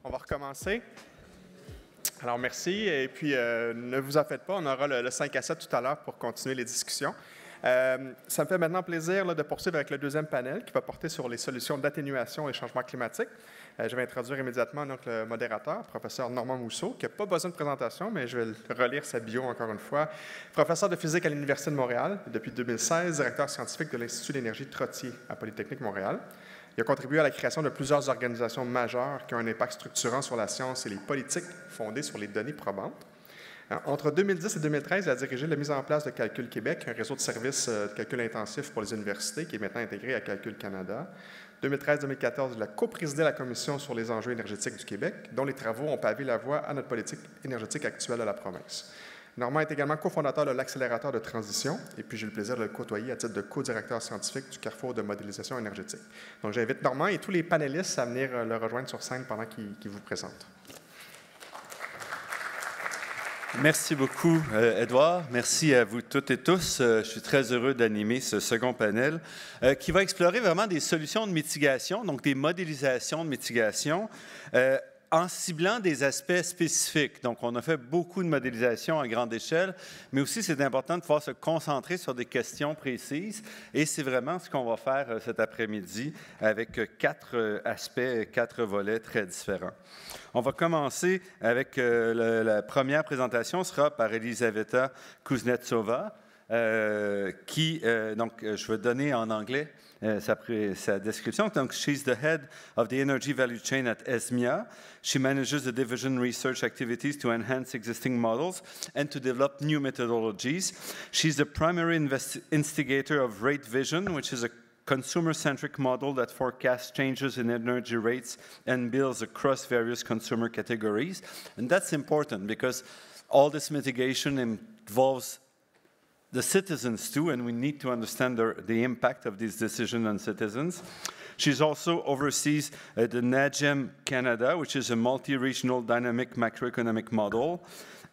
On va recommencer. Alors, merci. Et puis, ne vous en faites pas, on aura le 5 à 7 tout à l'heure pour continuer les discussions. Ça me fait maintenant plaisir de poursuivre avec le deuxième panel qui va porter sur les solutions d'atténuation et changement climatique. Je vais introduire immédiatement donc, le modérateur, professeur Normand Mousseau, qui n'a pas besoin de présentation, mais je vais relire sa bio encore une fois. Professeur de physique à l'Université de Montréal, depuis 2016, directeur scientifique de l'Institut d'énergie Trottier à Polytechnique Montréal. Il a contribué à la création de plusieurs organisations majeures qui ont un impact structurant sur la science et les politiques fondées sur les données probantes. Entre 2010 et 2013, il a dirigé la mise en place de Calcul Québec, un réseau de services de calcul intensif pour les universités qui est maintenant intégré à Calcul Canada. 2013-2014, il a coprésidé la Commission sur les enjeux énergétiques du Québec, dont les travaux ont pavé la voie à notre politique énergétique actuelle de la province. Normand est également cofondateur de l'accélérateur de transition, et puis j'ai le plaisir de le côtoyer à titre de co-directeur scientifique du Carrefour de modélisation énergétique. Donc j'invite Normand et tous les panélistes à venir le rejoindre sur scène pendant qu'il vous présente. Merci beaucoup, Edouard. Merci à vous toutes et tous. Je suis très heureux d'animer ce second panel qui va explorer vraiment des solutions de mitigation, donc des modélisations de mitigation, en ciblant des aspects spécifiques. Donc, on a fait beaucoup de modélisation à grande échelle, mais aussi, c'est important de pouvoir se concentrer sur des questions précises. Et c'est vraiment ce qu'on va faire cet après-midi avec 4 aspects, 4 volets très différents. On va commencer avec la première présentation, sera par Elizaveta Kuznetsova, donc je vais donner en anglais sa description. Donc, she's the head of the energy value chain at ESMIA. She manages the division research activities to enhance existing models and to develop new methodologies. She's the primary instigator of Rate Vision, which is a consumer-centric model that forecasts changes in energy rates and bills across various consumer categories. And that's important because all this mitigation involves the citizens too, and we need to understand the impact of these decisions on citizens. She's also oversees the NAGEM Canada, which is a multi-regional dynamic macroeconomic model.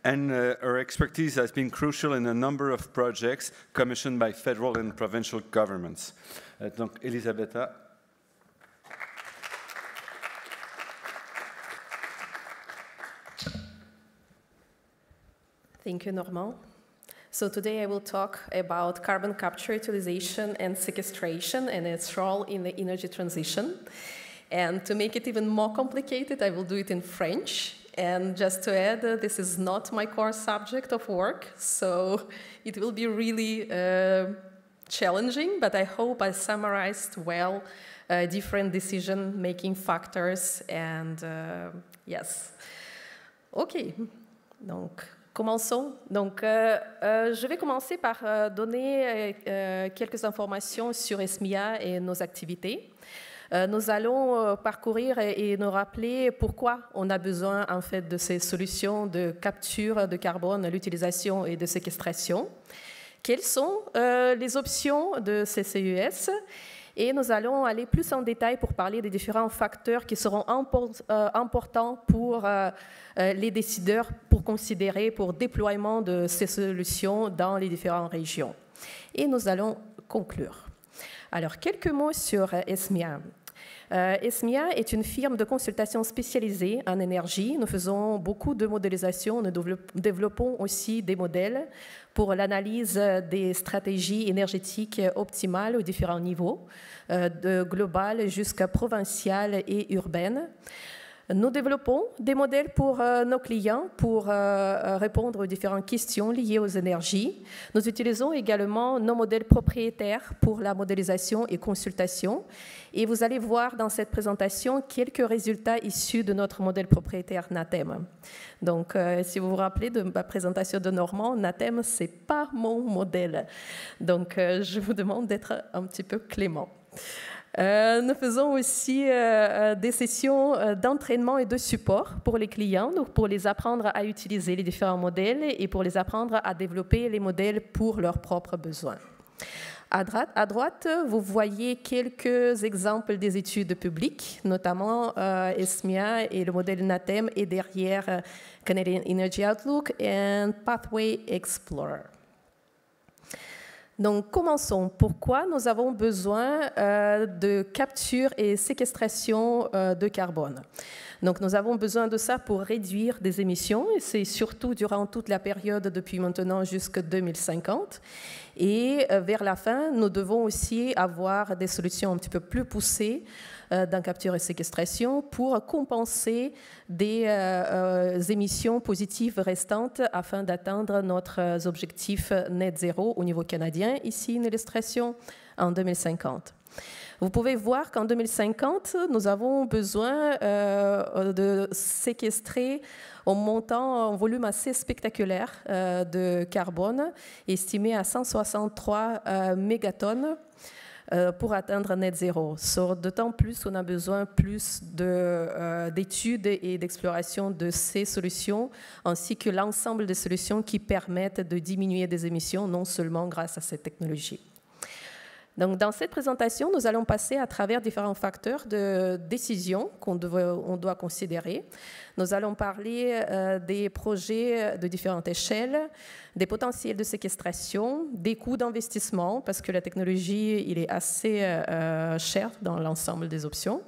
And her expertise has been crucial in a number of projects commissioned by federal and provincial governments. Donc, Elizaveta. Thank you, Normand. So today I will talk about carbon capture, utilization, and sequestration and its role in the energy transition. And to make it even more complicated, I will do it in French. And just to add, this is not my core subject of work, so it will be really challenging, but I hope I summarized well different decision-making factors and yes. OK, donc commençons. Donc, je vais commencer par donner quelques informations sur ESMIA et nos activités. Nous allons parcourir et nous rappeler pourquoi on a besoin en fait de ces solutions de capture de carbone, l'utilisation et de séquestration. Quelles sont les options de CCUS? Et nous allons aller plus en détail pour parler des différents facteurs qui seront importants pour les décideurs pour considérer pour déploiement de ces solutions dans les différentes régions. Et nous allons conclure. Alors, quelques mots sur ESMIA. ESMIA est une firme de consultation spécialisée en énergie. Nous faisons beaucoup de modélisation. Nous développons aussi des modèles pour l'analyse des stratégies énergétiques optimales aux différents niveaux, de global jusqu'à provincial et urbaine. Nous développons des modèles pour nos clients pour répondre aux différentes questions liées aux énergies. Nous utilisons également nos modèles propriétaires pour la modélisation et consultation. Et vous allez voir dans cette présentation quelques résultats issus de notre modèle propriétaire NATEM. Donc, si vous vous rappelez de ma présentation de Normand, NATEM, ce n'est pas mon modèle. Donc, je vous demande d'être un petit peu clément. Nous faisons aussi des sessions d'entraînement et de support pour les clients, donc pour les apprendre à utiliser les différents modèles et pour les apprendre à développer les modèles pour leurs propres besoins. À droite, vous voyez quelques exemples des études publiques, notamment ESMIA et le modèle NATEM, et derrière Canadian Energy Outlook et Pathway Explorer. Donc, commençons. Pourquoi nous avons besoin de capture et séquestration de carbone? Donc, nous avons besoin de ça pour réduire des émissions, et c'est surtout durant toute la période depuis maintenant jusqu'à 2050. Et vers la fin, nous devons aussi avoir des solutions un petit peu plus poussées dans capture et séquestration pour compenser des émissions positives restantes afin d'atteindre notre objectif net zéro au niveau canadien. Ici, une illustration en 2050. Vous pouvez voir qu'en 2050, nous avons besoin de séquestrer en volume assez spectaculaire de carbone, estimé à 163 mégatonnes pour atteindre net zéro. D'autant plus on a besoin plus d'études et d'exploration de ces solutions, ainsi que l'ensemble des solutions qui permettent de diminuer des émissions, non seulement grâce à cette technologie. Donc, dans cette présentation, nous allons passer à travers différents facteurs de décision qu'on doit considérer. Nous allons parler des projets de différentes échelles, des potentiels de séquestration, des coûts d'investissement, parce que la technologie il est assez chère dans l'ensemble des options.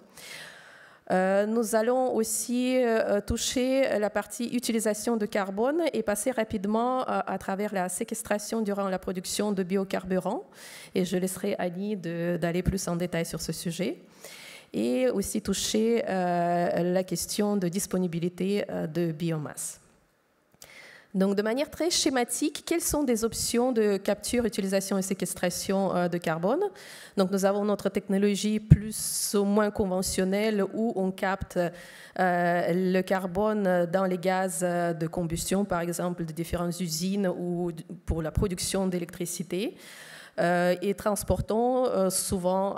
Nous allons aussi toucher la partie utilisation de carbone et passer rapidement à travers la séquestration durant la production de biocarburants. Et je laisserai Annie d'aller plus en détail sur ce sujet. Et aussi toucher la question de disponibilité de biomasse. Donc, de manière très schématique, quelles sont des options de capture, utilisation et séquestration de carbone? Donc, nous avons notre technologie plus ou moins conventionnelle où on capte le carbone dans les gaz de combustion, par exemple, de différentes usines ou pour la production d'électricité. Et transportons souvent,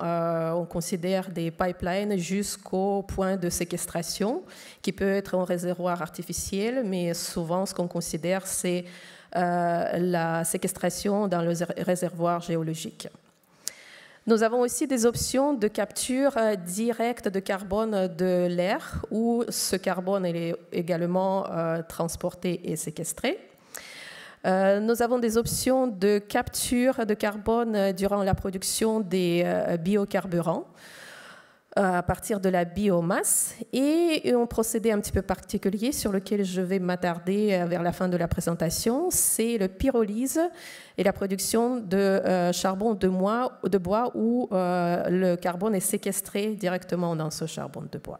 on considère des pipelines jusqu'au point de séquestration, qui peut être un réservoir artificiel, mais souvent ce qu'on considère, c'est la séquestration dans le réservoir géologique. Nous avons aussi des options de capture directe de carbone de l'air, où ce carbone est également transporté et séquestré. Nous avons des options de capture de carbone durant la production des biocarburants à partir de la biomasse et un procédé un petit peu particulier sur lequel je vais m'attarder vers la fin de la présentation, c'est le pyrolyse et la production de charbon de bois où le carbone est séquestré directement dans ce charbon de bois.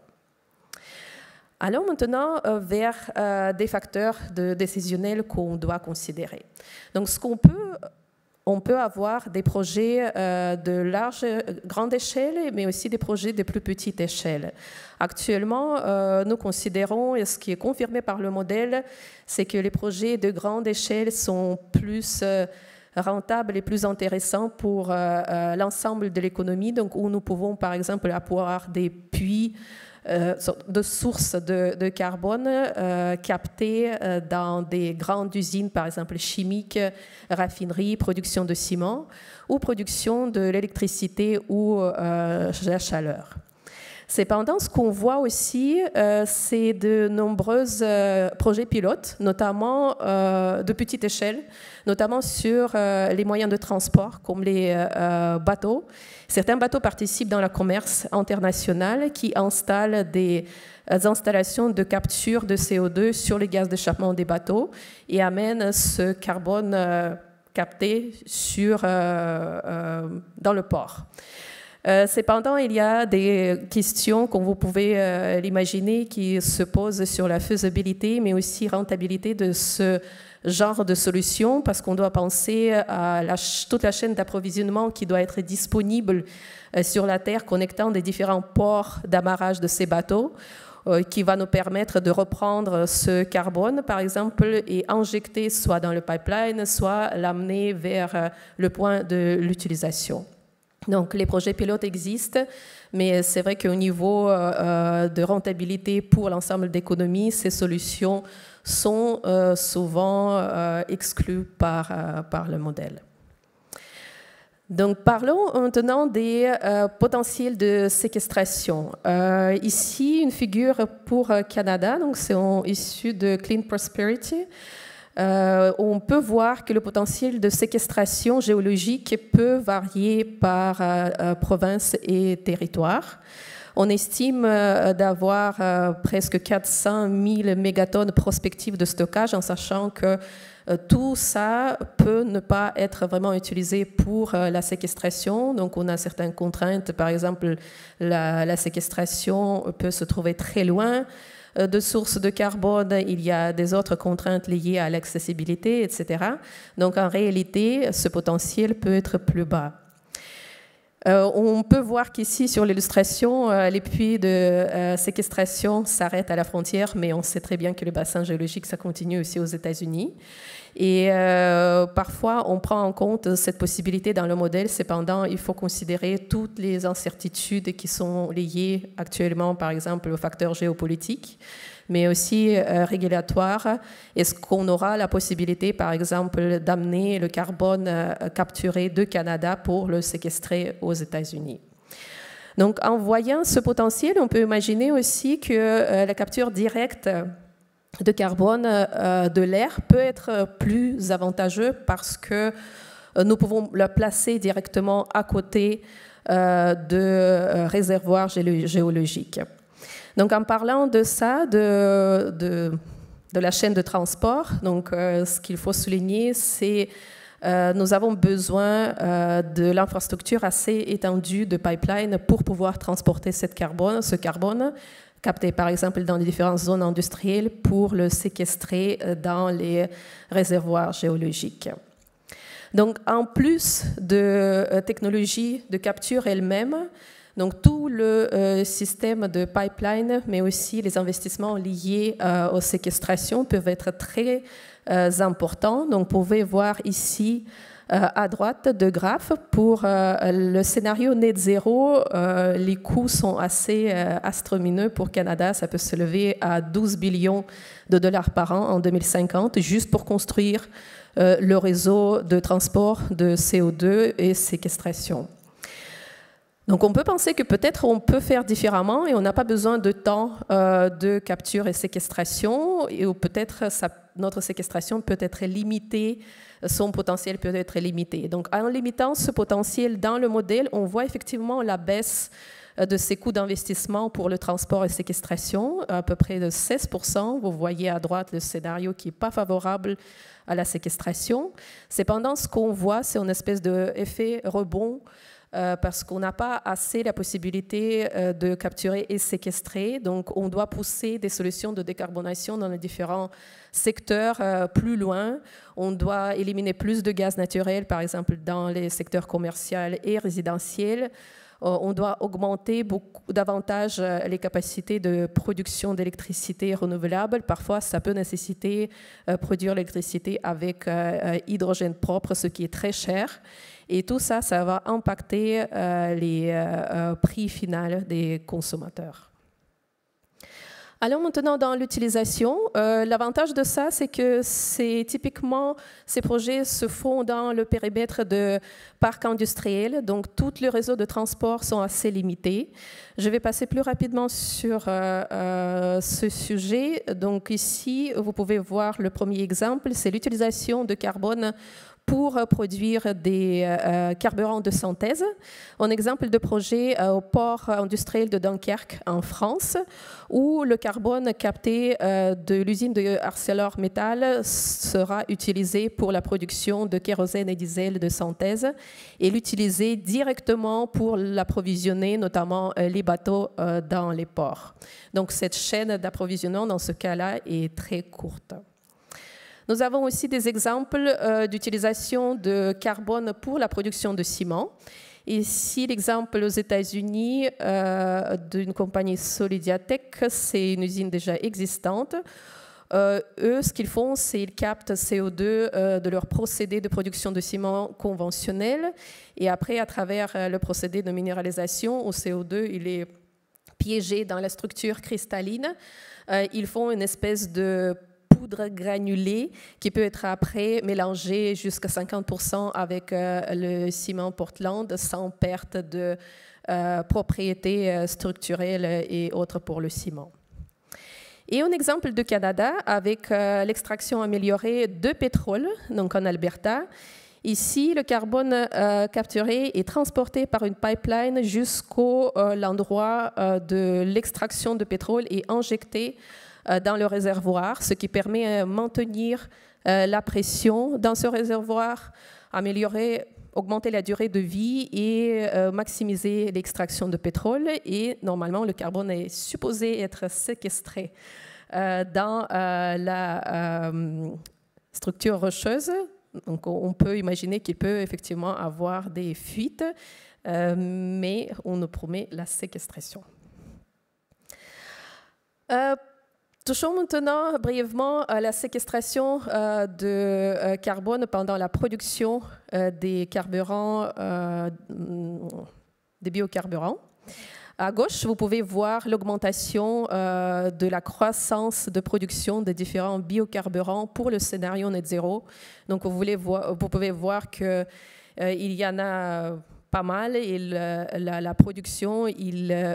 Allons maintenant vers des facteurs décisionnels qu'on doit considérer. Donc, on peut avoir des projets de grande échelle, mais aussi des projets de plus petite échelle. Actuellement, nous considérons, et ce qui est confirmé par le modèle, c'est que les projets de grande échelle sont plus rentables et plus intéressants pour l'ensemble de l'économie, donc où nous pouvons, par exemple, avoir des puits de sources de carbone captées dans des grandes usines, par exemple chimiques, raffineries, production de ciment ou production de l'électricité ou de la chaleur. Cependant, ce qu'on voit aussi, c'est de nombreux projets pilotes, notamment de petite échelle, notamment sur les moyens de transport, comme les bateaux. Certains bateaux participent dans le commerce international qui installent des installations de capture de CO2 sur les gaz d'échappement des bateaux et amènent ce carbone capté dans le port. Cependant, il y a des questions, comme vous pouvez l'imaginer, qui se posent sur la faisabilité, mais aussi rentabilité de ce genre de solution, parce qu'on doit penser à toute la chaîne d'approvisionnement qui doit être disponible sur la Terre, connectant des différents ports d'amarrage de ces bateaux, qui va nous permettre de reprendre ce carbone, par exemple, et injecter soit dans le pipeline, soit l'amener vers le point de l'utilisation. Donc, les projets pilotes existent, mais c'est vrai qu'au niveau de rentabilité pour l'ensemble d'économies, ces solutions sont souvent exclues par le modèle. Donc, parlons maintenant des potentiels de séquestration. Ici, une figure pour Canada, donc c'est issu de Clean Prosperity. on peut voir que le potentiel de séquestration géologique peut varier par province et territoire. On estime d'avoir presque 400 000 mégatonnes prospectives de stockage, en sachant que tout ça peut ne pas être vraiment utilisé pour la séquestration. Donc, on a certaines contraintes. Par exemple, la séquestration peut se trouver très loin de sources de carbone. Il y a des autres contraintes liées à l'accessibilité, etc. Donc, en réalité, ce potentiel peut être plus bas. On peut voir qu'ici, sur l'illustration, les puits de séquestration s'arrêtent à la frontière, mais on sait très bien que le bassin géologique, ça continue aussi aux États-Unis. Et parfois, on prend en compte cette possibilité dans le modèle. Cependant, il faut considérer toutes les incertitudes qui sont liées actuellement, par exemple, aux facteurs géopolitiques, mais aussi régulatoires. Est-ce qu'on aura la possibilité, par exemple, d'amener le carbone capturé de Canada pour le séquestrer aux États-Unis? Donc, en voyant ce potentiel, on peut imaginer aussi que la capture directe de carbone de l'air peut être plus avantageux parce que nous pouvons le placer directement à côté de réservoirs géologiques. Donc, en parlant de ça, de la chaîne de transport, donc, ce qu'il faut souligner, c'est nous avons besoin de l'infrastructure assez étendue de pipeline pour pouvoir transporter ce carbone, capté par exemple dans les différentes zones industrielles pour le séquestrer dans les réservoirs géologiques. Donc, en plus de technologie de capture elle-même, donc tout le système de pipeline, mais aussi les investissements liés aux séquestrations peuvent être très importants. Donc, vous pouvez voir ici à droite de graphes. Pour le scénario net zéro, les coûts sont assez astronomiques pour Canada. Ça peut se lever à 12 billions de dollars par an en 2050, juste pour construire le réseau de transport de CO2 et séquestration. Donc, on peut penser que peut-être on peut faire différemment et on n'a pas besoin de temps de capture et séquestration, ou peut-être notre séquestration peut être limitée, son potentiel peut être limité. Donc, en limitant ce potentiel dans le modèle, on voit effectivement la baisse de ces coûts d'investissement pour le transport et séquestration, à peu près de 16%. Vous voyez à droite le scénario qui n'est pas favorable à la séquestration. Cependant, ce qu'on voit, c'est une espèce d'effet rebond parce qu'on n'a pas assez la possibilité de capturer et séquestrer. Donc, on doit pousser des solutions de décarbonation dans les différents secteurs plus loin. On doit éliminer plus de gaz naturel, par exemple, dans les secteurs commerciaux et résidentiels. On doit augmenter davantage les capacités de production d'électricité renouvelable. Parfois, ça peut nécessiter produire l'électricité avec hydrogène propre, ce qui est très cher. Et tout ça, ça va impacter les prix finaux des consommateurs. Allons maintenant dans l'utilisation. L'avantage de ça, c'est que typiquement, ces projets se font dans le périmètre de parcs industriels, donc tous les réseaux de transport sont assez limités. Je vais passer plus rapidement sur ce sujet. Donc ici, vous pouvez voir le premier exemple, c'est l'utilisation de carbone pour produire des carburants de synthèse. Un exemple de projet au port industriel de Dunkerque en France, où le carbone capté de l'usine de ArcelorMittal sera utilisé pour la production de kérosène et diesel de synthèse et l'utiliser directement pour l'approvisionner, notamment les bateaux dans les ports. Donc cette chaîne d'approvisionnement, dans ce cas-là, est très courte. Nous avons aussi des exemples d'utilisation de carbone pour la production de ciment. Ici, l'exemple aux États-Unis d'une compagnie Solidiatech, c'est une usine déjà existante. Eux, ce qu'ils font, c'est qu'ils captent CO2 de leur procédé de production de ciment conventionnel. Et après, à travers le procédé de minéralisation, au CO2, il est piégé dans la structure cristalline. Ils font une espèce de poudre granulée qui peut être après mélangée jusqu'à 50% avec le ciment Portland sans perte de propriétés structurelles et autres pour le ciment. Et un exemple du Canada avec l'extraction améliorée de pétrole, donc en Alberta. Ici, le carbone capturé est transporté par une pipeline jusqu'au l'endroit de l'extraction de pétrole et injecté dans le réservoir, ce qui permet de maintenir la pression dans ce réservoir, augmenter la durée de vie et maximiser l'extraction de pétrole. Et normalement, le carbone est supposé être séquestré dans la structure rocheuse. Donc, on peut imaginer qu'il peut effectivement avoir des fuites, mais on nous promet la séquestration. Touchons maintenant brièvement à la séquestration de carbone pendant la production des carburants, des biocarburants. À gauche, vous pouvez voir l'augmentation de la croissance de production de différents biocarburants pour le scénario net zéro. Donc, vous pouvez voir qu'il y en a pas mal et la production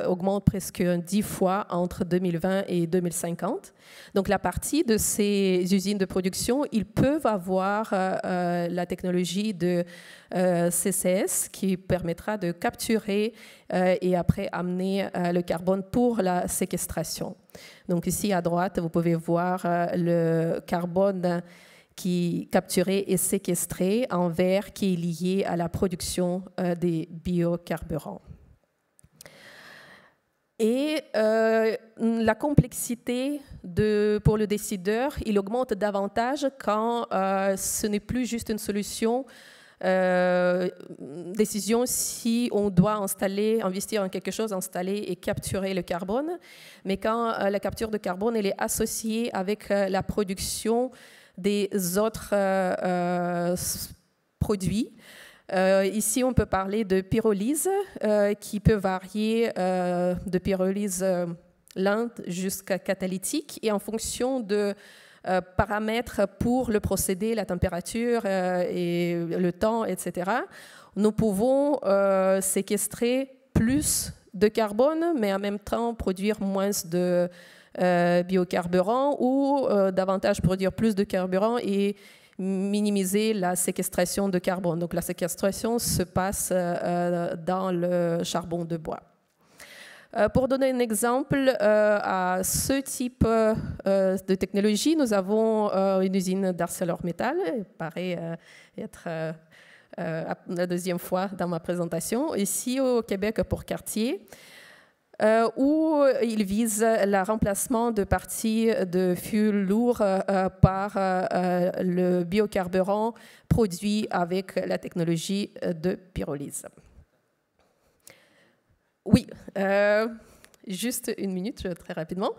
augmente presque 10 fois entre 2020 et 2050. Donc, la partie de ces usines de production, ils peuvent avoir la technologie de CCS qui permettra de capturer et après amener le carbone pour la séquestration. Donc, ici à droite, vous pouvez voir le carbone qui est capturé et séquestré en vert qui est lié à la production des biocarburants. Et la complexité pour le décideur, il augmente davantage quand ce n'est plus juste une solution décision si on doit investir en quelque chose, installer et capturer le carbone, mais quand la capture de carbone elle est associée avec la production des autres produits. Ici, on peut parler de pyrolyse qui peut varier de pyrolyse lente jusqu'à catalytique et en fonction de paramètres pour le procédé, la température et le temps, etc. Nous pouvons séquestrer plus de carbone, mais en même temps produire moins de biocarburant ou davantage produire plus de carburant et minimiser la séquestration de carbone. Donc la séquestration se passe dans le charbon de bois. Pour donner un exemple, à ce type de technologie, nous avons une usine d'ArcelorMittal, il paraît être la deuxième fois dans ma présentation, ici au Québec pour Cartier, où il vise le remplacement de parties de fuel lourd par le biocarburant produit avec la technologie de pyrolyse. Oui, juste une minute, très rapidement.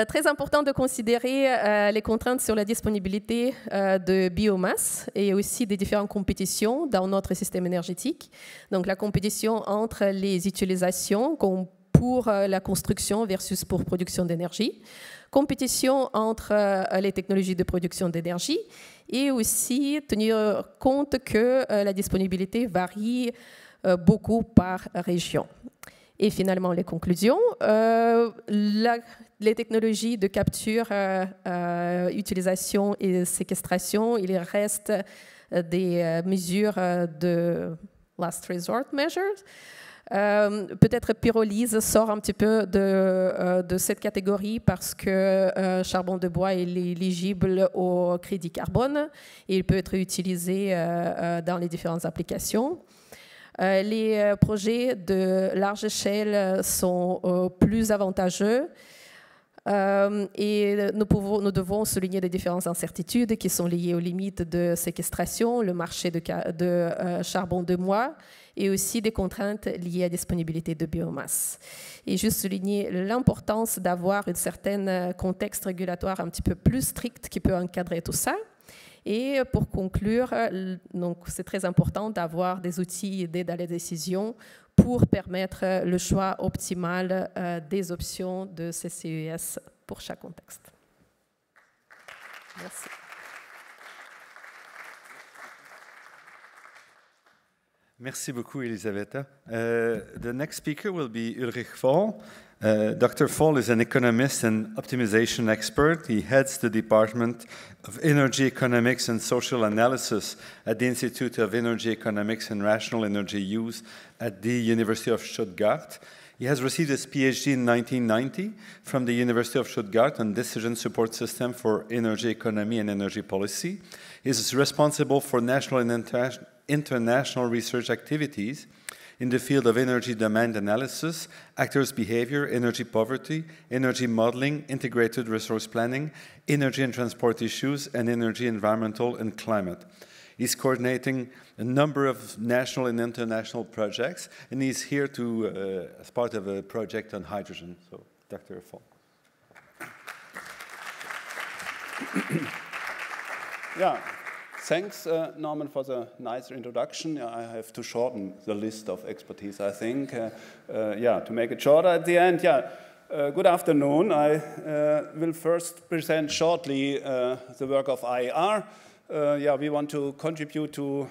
Très important de considérer les contraintes sur la disponibilité de biomasse et aussi des différentes compétitions dans notre système énergétique. Donc la compétition entre les utilisations pour la construction versus pour production d'énergie, compétition entre les technologies de production d'énergie et aussi tenir compte que la disponibilité varie beaucoup par région. Et finalement, les conclusions. Les technologies de capture, utilisation et séquestration, il reste des mesures de last resort measures. Peut-être pyrolyse sort un petit peu de cette catégorie parce que charbon de bois est éligible au crédit carbone et il peut être utilisé dans les différentes applications. Les projets de large échelle sont plus avantageux et nous devons souligner les différentes incertitudes qui sont liées aux limites de séquestration, le marché de charbon de bois et aussi des contraintes liées à la disponibilité de biomasse. Et juste souligner l'importance d'avoir un certain contexte régulatoire un petit peu plus strict qui peut encadrer tout ça. Et pour conclure, c'est très important d'avoir des outils d'aide à la décision pour permettre le choix optimal des options de CCUS pour chaque contexte. Merci. Merci beaucoup, Elizaveta. The next speaker will be Ulrich Fahl. Dr. Fahl is an economist and optimization expert. He heads the Department of Energy Economics and Social Analysis at the Institute of Energy Economics and Rational Energy Use at the University of Stuttgart. He has received his PhD in 1990 from the University of Stuttgart on Decision Support System for Energy Economy and Energy Policy. He is responsible for national and international research activities in the field of energy demand analysis, actors' behavior, energy poverty, energy modeling, integrated resource planning, energy and transport issues, and energy, environmental, and climate. He's coordinating a number of national and international projects, and he's here to, as part of a project on hydrogen. So, Dr. Fahl. Yeah. Thanks, Norman, for the nice introduction. I have to shorten the list of expertise, I think. To make it shorter at the end. Good afternoon. I will first present shortly the work of IER. We want to contribute to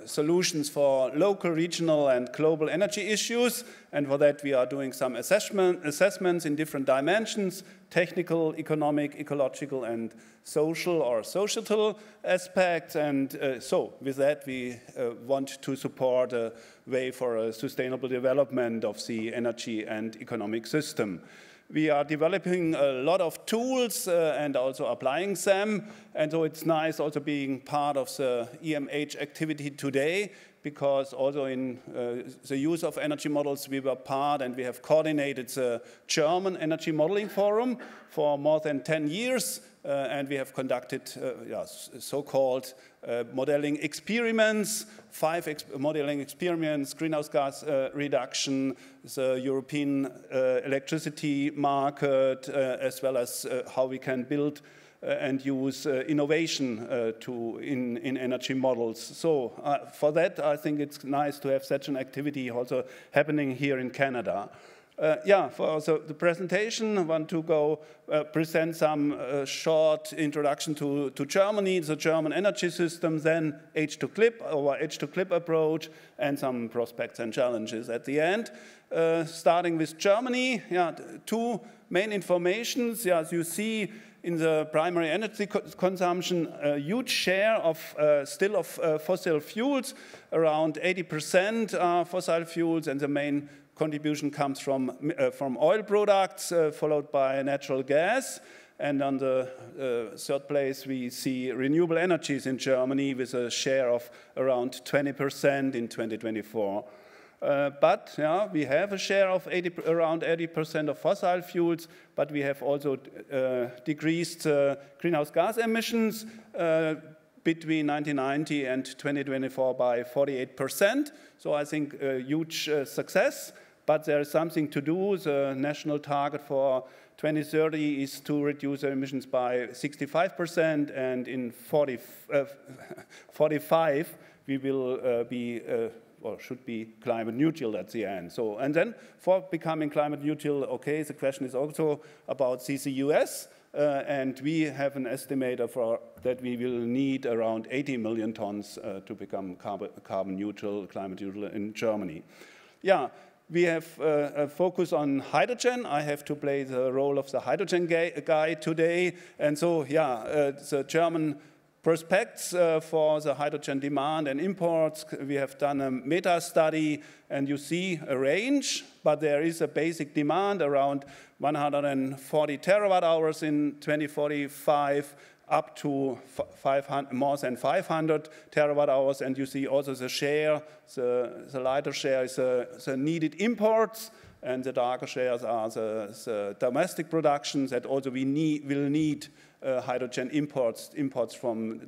solutions for local, regional, and global energy issues. And for that, we are doing some assessments in different dimensions: technical, economic, ecological, and social or societal aspects. And so with that, we want to support a way for a sustainable development of the energy and economic system. We are developing a lot of tools and also applying them. And so it's nice also being part of the EMH activity today, because also in the use of energy models, we were part and we have coordinated the German Energy Modeling Forum for more than 10 years. And we have conducted so-called modeling experiments, 5 modeling experiments: greenhouse gas reduction, the European electricity market, as well as how we can build and use innovation in energy models. So for that, I think it's nice to have such an activity also happening here in Canada. For the presentation, I want to present some short introduction to Germany, the German energy system, then H2CLIP, our H2CLIP approach, and some prospects and challenges at the end. Starting with Germany, 2 main informations. As you see, in the primary energy consumption, a huge share of fossil fuels, around 80% are fossil fuels, and the main contribution comes from oil products, followed by natural gas. And on the third place, we see renewable energies in Germany with a share of around 20% in 2024. We have a share of around 80% of fossil fuels, but we have also decreased greenhouse gas emissions between 1990 and 2024 by 48%. So I think a huge success. But there is something to do. The national target for 2030 is to reduce emissions by 65%, and in 45 we will should be climate neutral at the end. So, and then for becoming climate neutral, okay, the question is also about CCUS, and we have an estimator for that we will need around 80 million tons to become carbon neutral, climate neutral in Germany. We have a focus on hydrogen. I have to play the role of the hydrogen guy today. And so, the German prospects for the hydrogen demand and imports, we have done a meta study, and you see a range, but there is a basic demand around 140 terawatt hours in 2045, up to more than 500 terawatt hours, and you see also the share, the lighter share is the needed imports, and the darker shares are the domestic productions that also will need hydrogen imports from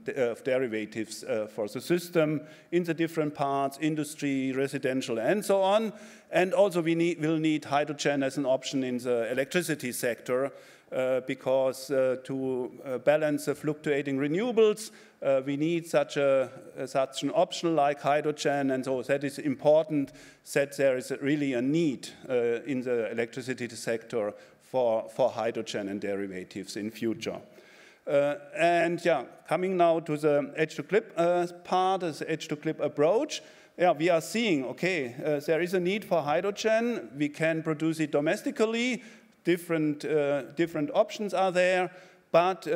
derivatives for the system in the different parts, industry, residential, and so on. And also we will need hydrogen as an option in the electricity sector, because to balance the fluctuating renewables, we need such an option like hydrogen, and so that is important that there is really a need in the electricity sector for hydrogen and derivatives in future. Coming now to the H2CLIP part, the H2CLIP approach. yeah, we are seeing, okay, there is a need for hydrogen. We can produce it domestically. Different options are there. But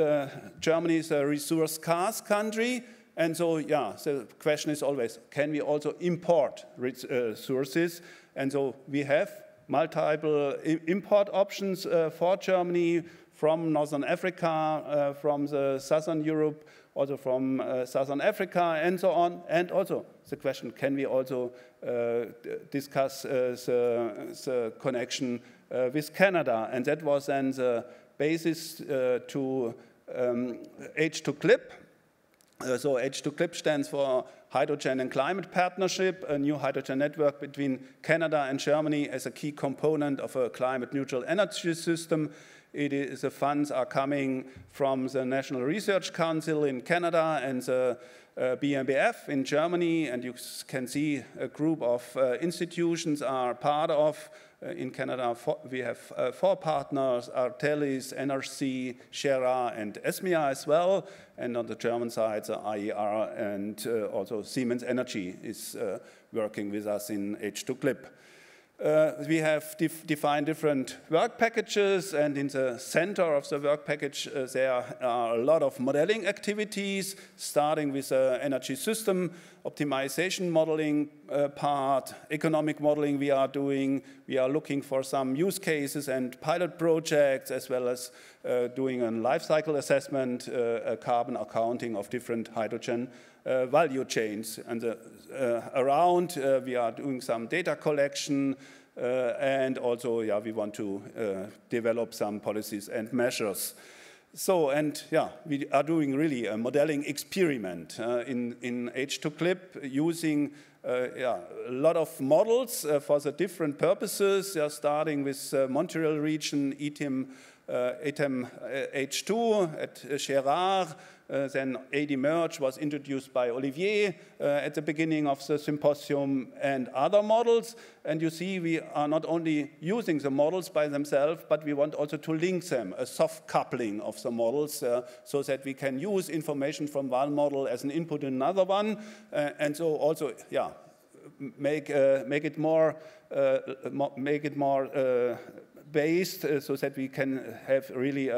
Germany is a resource-scarce country. And so, yeah, the question is always, can we also import resources? And so we have multiple import options for Germany from Northern Africa, from the Southern Europe, also from Southern Africa, and so on. And also the question, can we also discuss the connection with Canada? And that was then the basis to H2CLIP. So H2CLIP stands for Hydrogen and Climate Partnership, a new hydrogen network between Canada and Germany as a key component of a climate-neutral energy system. The funds are coming from the National Research Council in Canada and the BMBF in Germany, and you can see a group of institutions are part of. In Canada, we have 4 partners, Artelis, NRC, Schera, and ESMIA as well. And on the German side, the IER and also Siemens Energy is working with us in H2CLIP. We have defined different work packages, and in the center of the work package, there are a lot of modeling activities, starting with energy system optimization modeling part, economic modeling we are doing. We are looking for some use cases and pilot projects, as well as doing a life cycle assessment, a carbon accounting of different hydrogen value chains. And around, we are doing some data collection, and also, yeah, we want to develop some policies and measures. So, and yeah, we are doing really a modeling experiment in H2CLIP using a lot of models for the different purposes, starting with Montréal region, ETIM H2 at Gérard. Then AD merge was introduced by Olivier at the beginning of the symposium, and other models. And you see we are not only using the models by themselves, but we want also to link them, a soft coupling of the models, so that we can use information from one model as an input in another one, and so also, yeah, make it more based, so that we can have really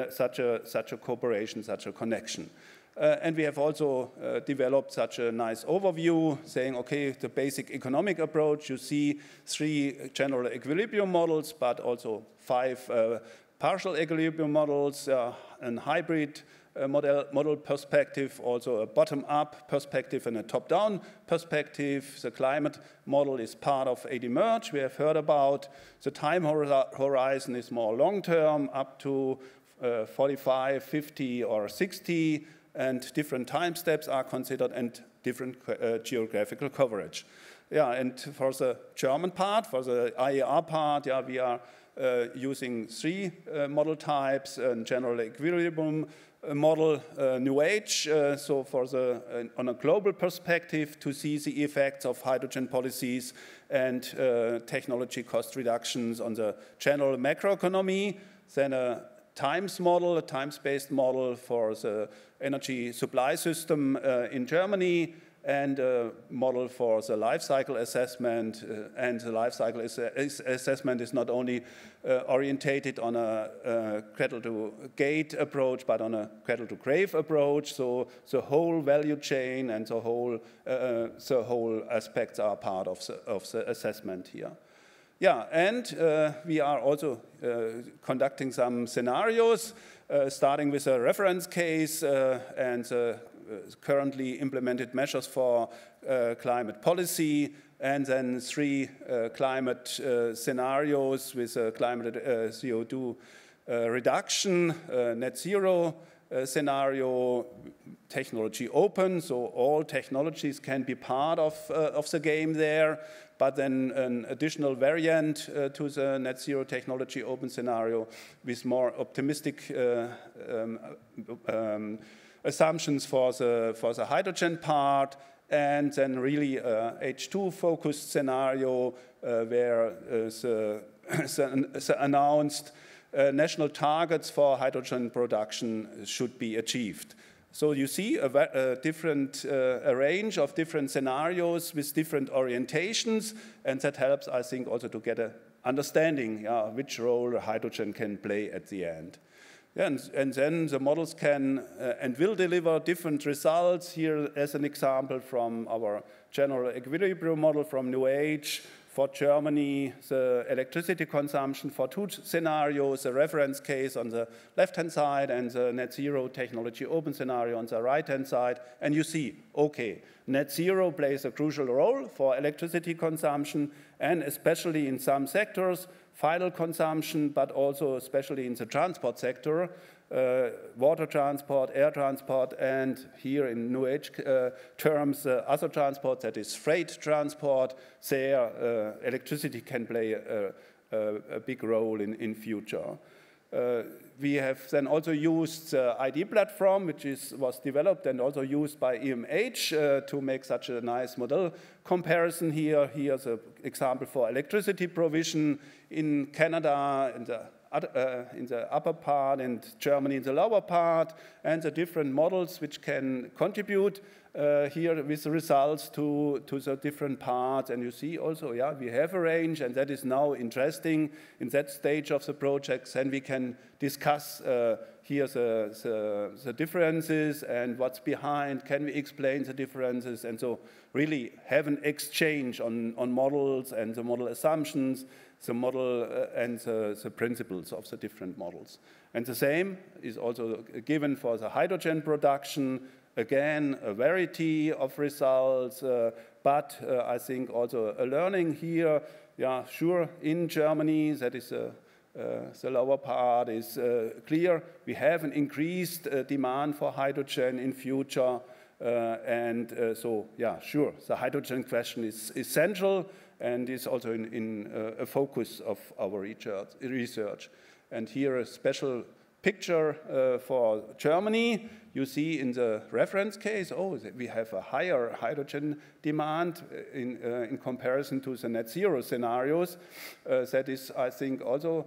such a cooperation, such a connection. And we have also developed such a nice overview saying, okay, the basic economic approach, you see 3 general equilibrium models, but also 5 partial equilibrium models, a hybrid model perspective, also a bottom-up perspective and a top-down perspective. The climate model is part of AD merge. We have heard about the time horizon is more long-term, up to 45, 50, or 60, and different time steps are considered and different geographical coverage. Yeah, and for the German part, for the IER part, yeah, we are using 3 model types: a general equilibrium model, New Age, so for on a global perspective, to see the effects of hydrogen policies and technology cost reductions on the general macroeconomy. Then a times model, a times-based model for the energy supply system in Germany, and a model for the life cycle assessment. And the life cycle assessment is not only orientated on a cradle-to-gate approach, but on a cradle-to-grave approach. So the whole value chain and the whole aspects are part of the assessment here. Yeah, and we are also conducting some scenarios, starting with a reference case and currently implemented measures for climate policy, and then 3 climate scenarios with climate CO2 reduction, net zero scenario, technology open, so all technologies can be part of the game there, but then an additional variant to the net zero technology open scenario with more optimistic assumptions for the hydrogen part, and then really a H2-focused scenario where the announced national targets for hydrogen production should be achieved. So you see a range of different scenarios with different orientations, and that helps, I think, also to get an understanding which role hydrogen can play at the end. Yeah, and then the models can and will deliver different results. Here as an example from our general equilibrium model from New Age. For Germany, the electricity consumption for 2 scenarios, a reference case on the left-hand side and the net zero technology open scenario on the right-hand side. And you see, okay, net zero plays a crucial role for electricity consumption, and especially in some sectors, final consumption, but also especially in the transport sector, water transport, air transport, and here in New Age terms, other transport, that is freight transport. There, electricity can play a big role in future. We have then also used the ID platform, which was developed and also used by EMH to make such a nice model comparison here. Here's an example for electricity provision in Canada, in the upper part, and Germany in the lower part, and the different models which can contribute here with the results to the different parts. And you see also, yeah, we have a range, and that is now interesting in that stage of the projects, and we can discuss here the differences and what's behind, can we explain the differences, and so really have an exchange on models and the model assumptions, the model and the principles of the different models. And the same is also given for the hydrogen production. Again, a variety of results, but I think also a learning here. Yeah, sure, in Germany, that is the lower part is clear. We have an increased demand for hydrogen in future. So, yeah, sure, the hydrogen question is central and is also in a focus of our research. And here a special picture for Germany. You see in the reference case, we have a higher hydrogen demand in comparison to the net zero scenarios. That is, I think, also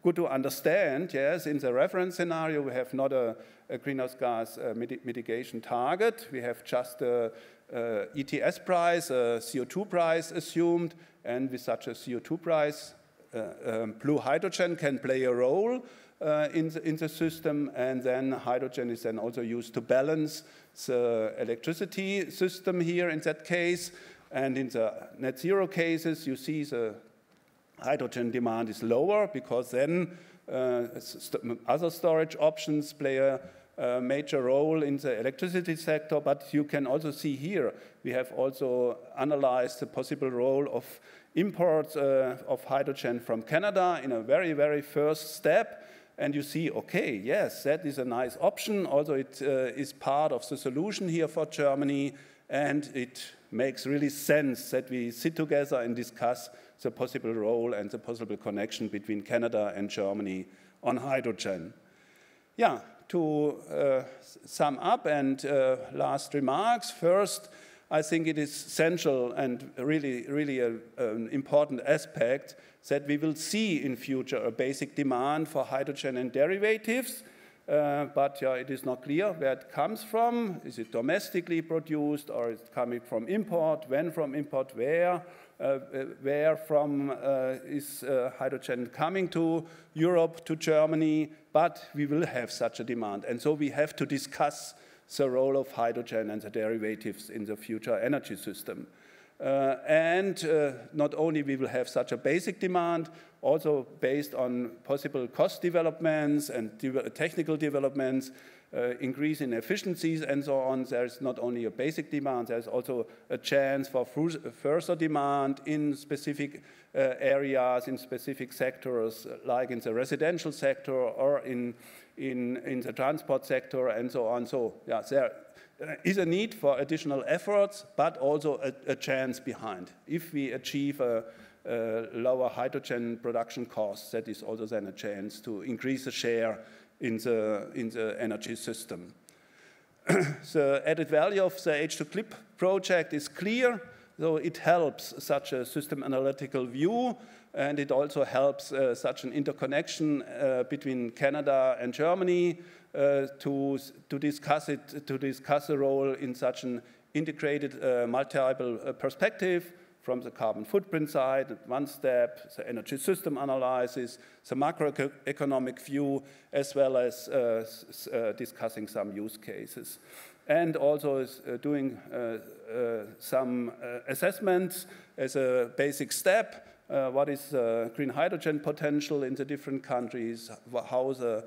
good to understand. Yes, in the reference scenario, we have not a greenhouse gas mitigation target. We have just a ETS price, a CO2 price assumed, and with such a CO2 price, blue hydrogen can play a role in the system, and then hydrogen is then also used to balance the electricity system here in that case. And in the net zero cases, you see the hydrogen demand is lower because then other storage options play a major role in the electricity sector. But you can also see here, we have also analyzed the possible role of imports of hydrogen from Canada in a very, very first step. And you see, okay, yes, that is a nice option. Also, it is part of the solution here for Germany. And it makes really sense that we sit together and discuss the possible role and the possible connection between Canada and Germany on hydrogen. Yeah, to sum up and last remarks. First, I think it is essential and really an important aspect that we will see in future a basic demand for hydrogen and derivatives. But yeah, it is not clear where it comes from. Is it domestically produced, or is it coming from import? When from import? Where from is hydrogen coming to Europe, to Germany? But we will have such a demand. And so we have to discuss the role of hydrogen and the derivatives in the future energy system. Not only we will have such a basic demand, also based on possible cost developments and technical developments, increase in efficiencies and so on. There's not only a basic demand, there's also a chance for further demand in specific areas, in specific sectors, like in the residential sector or in the transport sector and so on. So yeah, there is a need for additional efforts, but also a chance behind. If we achieve a lower hydrogen production costs, that is also then a chance to increase the share in the energy system. The added value of the H2CLIP project is clear. So it helps such a system analytical view, and it also helps such an interconnection between Canada and Germany to discuss a role in such an integrated multiple perspective, from the carbon footprint side, one step, the energy system analysis, the macroeconomic view, as well as discussing some use cases. And also doing some assessments as a basic step. What is green hydrogen potential in the different countries? How the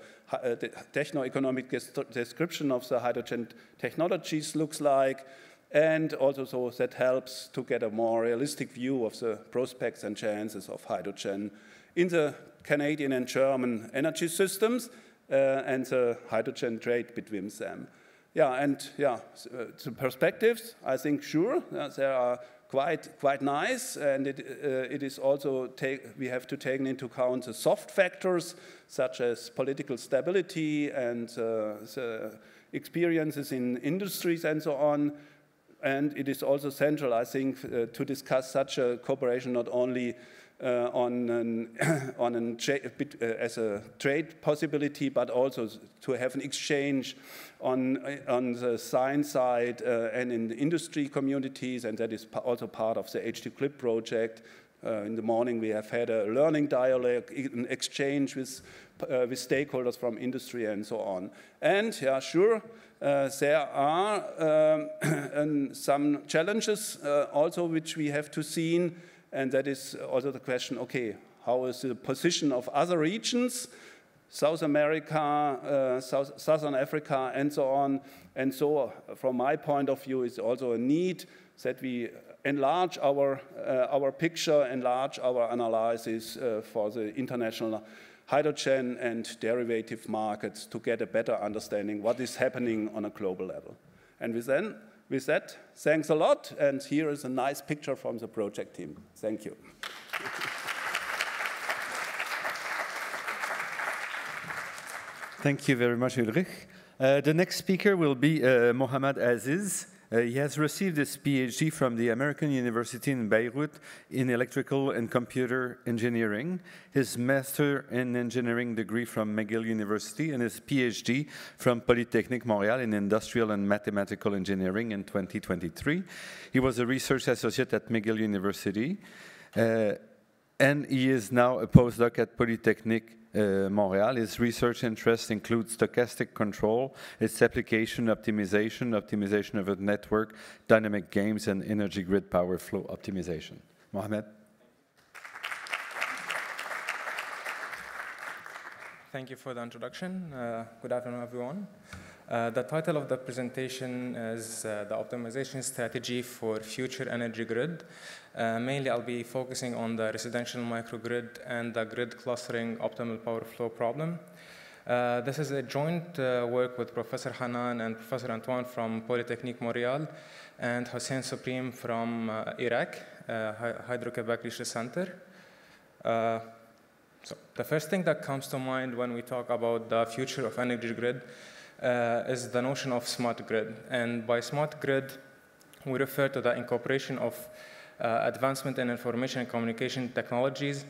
techno-economic description of the hydrogen technologies looks like? And also so that helps to get a more realistic view of the prospects and chances of hydrogen in the Canadian and German energy systems and the hydrogen trade between them. Yeah, and yeah, the perspectives, I think, sure, they are quite nice, and it is also, we have to take into account the soft factors, such as political stability and the experiences in industries and so on. And it is also central, I think, to discuss such a cooperation not only as a trade possibility, but also to have an exchange on the science side and in the industry communities, and that is also part of the HT-CLIP project. In the morning we have had a learning dialogue, an exchange with stakeholders from industry and so on. And yeah, sure, there are some challenges also which we have to see, and that is also the question, okay, how is the position of other regions, South America, Southern Africa, and so on. And so from my point of view, it's also a need that we enlarge our picture, enlarge our analysis for the international hydrogen and derivative markets to get a better understanding what is happening on a global level. And with that, thanks a lot, and here is a nice picture from the project team. Thank you. Thank you very much, Ulrich. The next speaker will be Mohamad Aziz. He has received his PhD from the American University in Beirut in electrical and computer engineering, his master in engineering degree from McGill University, and his PhD from Polytechnique Montréal in industrial and mathematical engineering in 2023. He was a research associate at McGill University, and he is now a postdoc at Polytechnique Montréal. His research interests include stochastic control, its application, optimization of a network, dynamic games, and energy grid power flow optimization. Mohamad. Thank you for the introduction. Good afternoon, everyone. The title of the presentation is the optimization strategy for future energy grid. Mainly, I'll be focusing on the residential microgrid and the grid clustering optimal power flow problem. This is a joint work with Professor Hanan and Professor Antoine from Polytechnique Montréal and Hossein Supreme from Iraq, Hydro-Quebec Research Center. So the first thing that comes to mind when we talk about the future of energy grid is the notion of smart grid. And by smart grid, we refer to the incorporation of advancement in information and communication technologies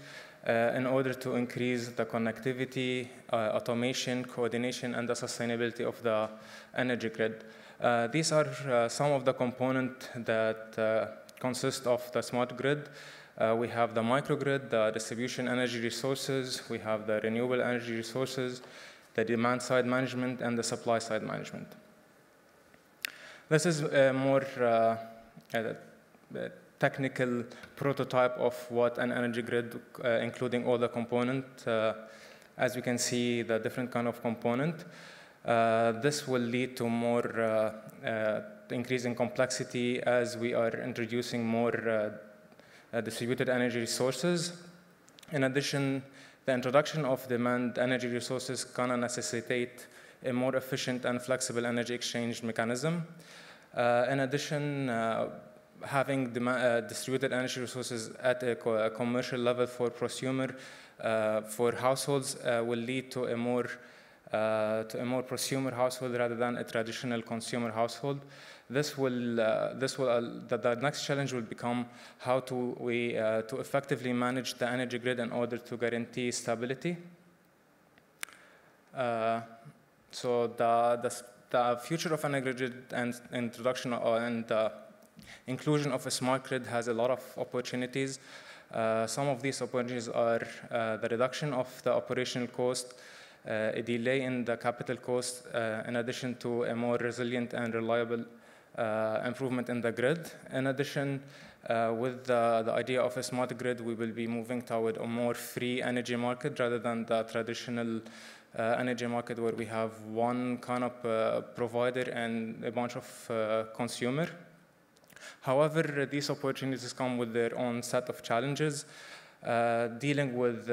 in order to increase the connectivity, automation, coordination, and the sustainability of the energy grid. These are some of the components that consist of the smart grid. We have the microgrid, the distribution energy resources, we have the renewable energy resources, the demand-side management, and the supply-side management. This is a more technical prototype of what an energy grid, including all the components. As we can see, the different kind of component. This will lead to more increase in complexity as we are introducing more distributed energy resources. In addition, the introduction of demand energy resources can necessitate a more efficient and flexible energy exchange mechanism. In addition, having distributed energy resources at a commercial level for prosumer, for households, will lead to a more to a more prosumer household rather than a traditional consumer household. The next challenge will become how to effectively manage the energy grid in order to guarantee stability. So the future of energy grid and introduction and inclusion of a smart grid has a lot of opportunities. Some of these opportunities are the reduction of the operational cost, a delay in the capital cost, in addition to a more resilient and reliable improvement in the grid. In addition, with the idea of a smart grid, we will be moving toward a more free energy market rather than the traditional energy market where we have one kind of provider and a bunch of consumer. However, these opportunities come with their own set of challenges. Dealing with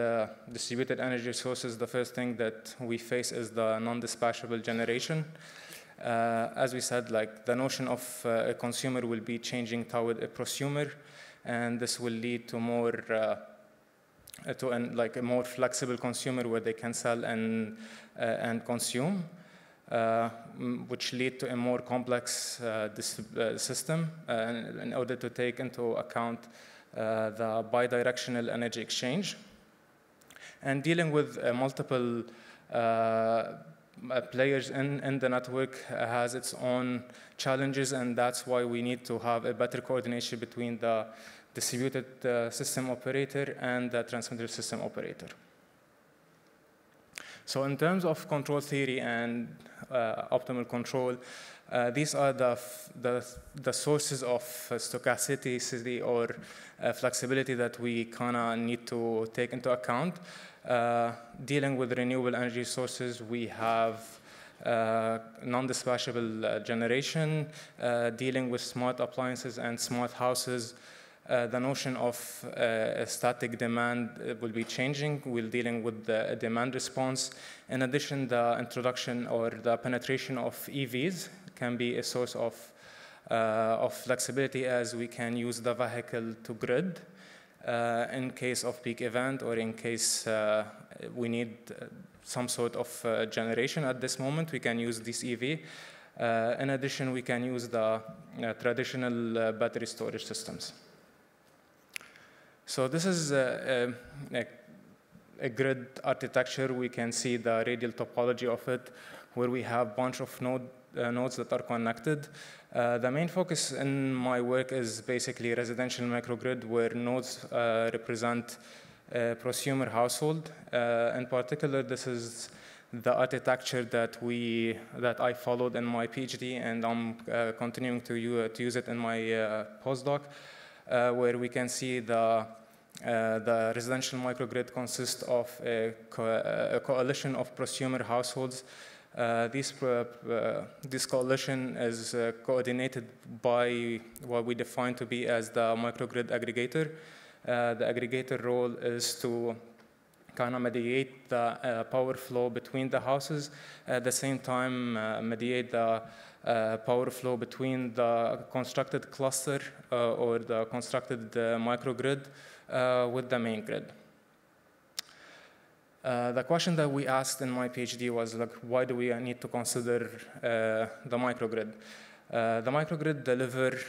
distributed energy sources, the first thing that we face is the non-dispatchable generation. As we said, like the notion of a consumer will be changing toward a prosumer, and this will lead to more like a more flexible consumer where they can sell and consume, which lead to a more complex system in order to take into account the bidirectional energy exchange. And dealing with multiple players in the network has its own challenges, and that's why we need to have a better coordination between the distributed system operator and the transmitter system operator. So in terms of control theory and optimal control, these are the sources of stochasticity or flexibility that we kind of need to take into account. Dealing with renewable energy sources, we have non-dispatchable generation. Dealing with smart appliances and smart houses, the notion of static demand will be changing. We're dealing with the demand response. In addition, the introduction or the penetration of EVs can be a source of flexibility, as we can use the vehicle to grid in case of peak event or in case we need some sort of generation at this moment. We can use this EV. In addition, we can use the traditional battery storage systems. So this is a a grid architecture, we can see the radial topology of it, where we have a bunch of nodes that are connected. The main focus in my work is basically residential microgrid, where nodes represent a prosumer household. In particular, this is the architecture that I followed in my PhD, and I'm continuing to use it in my postdoc, where we can see the residential microgrid consists of a coalition of prosumer households. This coalition is coordinated by what we define to be as the microgrid aggregator. The aggregator role is to kind of mediate the power flow between the houses, at the same time mediate the power flow between the constructed cluster or the constructed microgrid with the main grid. The question that we asked in my PhD was, like, why do we need to consider the microgrid? The microgrid delivers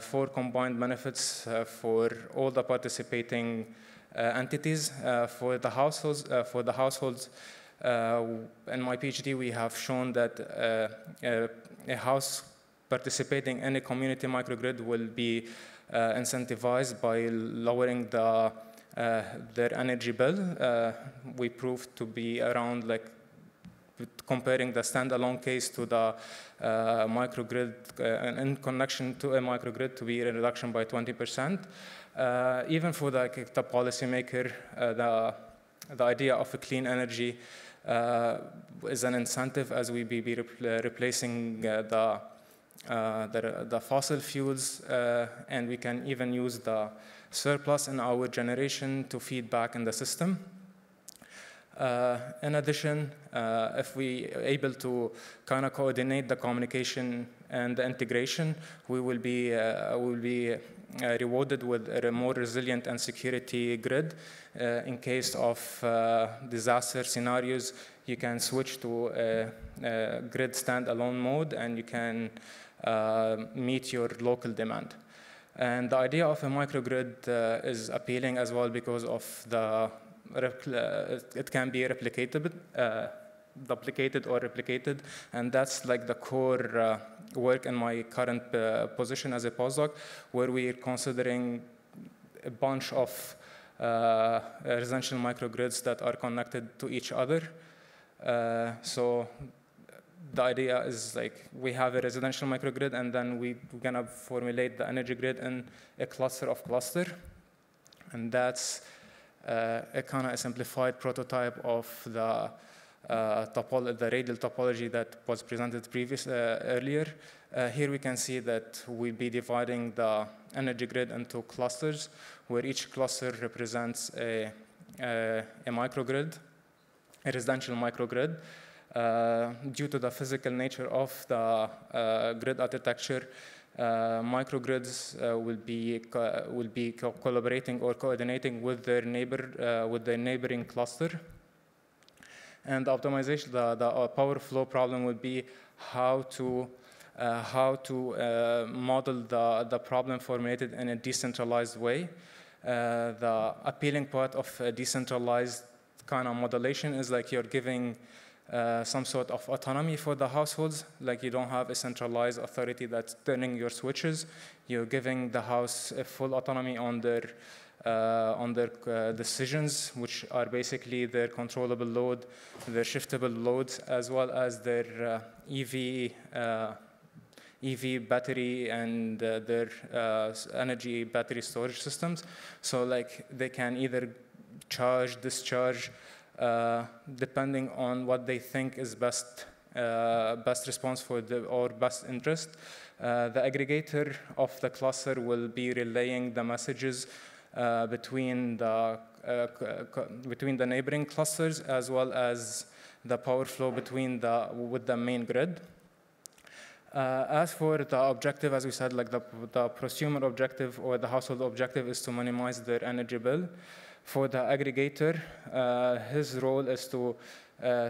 4 combined benefits for all the participating entities. For the households, in my PhD, we have shown that a house participating in a community microgrid will be incentivized by lowering their energy bill. We proved to be around, like, comparing the standalone case to the microgrid, in connection to a microgrid, to be a reduction by 20%. Even for the policymaker, the idea of a clean energy is an incentive, as we be replacing the fossil fuels, and we can even use the surplus in our generation to feed back in the system. In addition, if we are able to kind of coordinate the communication and the integration, we will be rewarded with a more resilient and security grid. In case of disaster scenarios, you can switch to a grid standalone mode, and you can meet your local demand. And the idea of a microgrid is appealing as well because of it can be duplicated or replicated, and that's like the core work in my current position as a postdoc, where we are considering a bunch of residential microgrids that are connected to each other. So the idea is like we have a residential microgrid, and then we're gonna formulate the energy grid in a cluster of cluster, and that's a kind of simplified prototype of the radial topology that was presented earlier. Here we can see that we'll be dividing the energy grid into clusters, where each cluster represents a microgrid, a residential microgrid. Due to the physical nature of the grid architecture, microgrids will be collaborating or coordinating with their neighboring cluster. And the optimization, the power flow problem would be how to model the problem formulated in a decentralized way. The appealing part of a decentralized kind of modulation is like you're giving some sort of autonomy for the households, like you don't have a centralized authority that's turning your switches. You're giving the house a full autonomy on their decisions, which are basically their controllable load, their shiftable loads, as well as their EV battery and their energy battery storage systems. So like they can either charge, discharge, depending on what they think is best response for or best interest. The aggregator of the cluster will be relaying the messages between the neighboring clusters, as well as the power flow with the main grid. As for the objective, as we said, like the prosumer objective or the household objective is to minimize their energy bill. For the aggregator, his role is to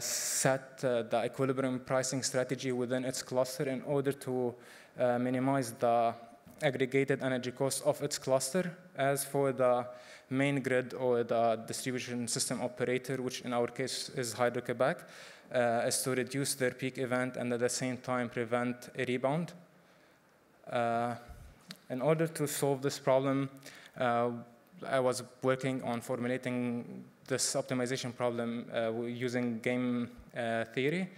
set the equilibrium pricing strategy within its cluster in order to minimize the aggregated energy cost of its cluster. As for the main grid or the distribution system operator, which in our case is Hydro-Quebec, is to reduce their peak event and at the same time prevent a rebound. In order to solve this problem, I was working on formulating this optimization problem using game theory,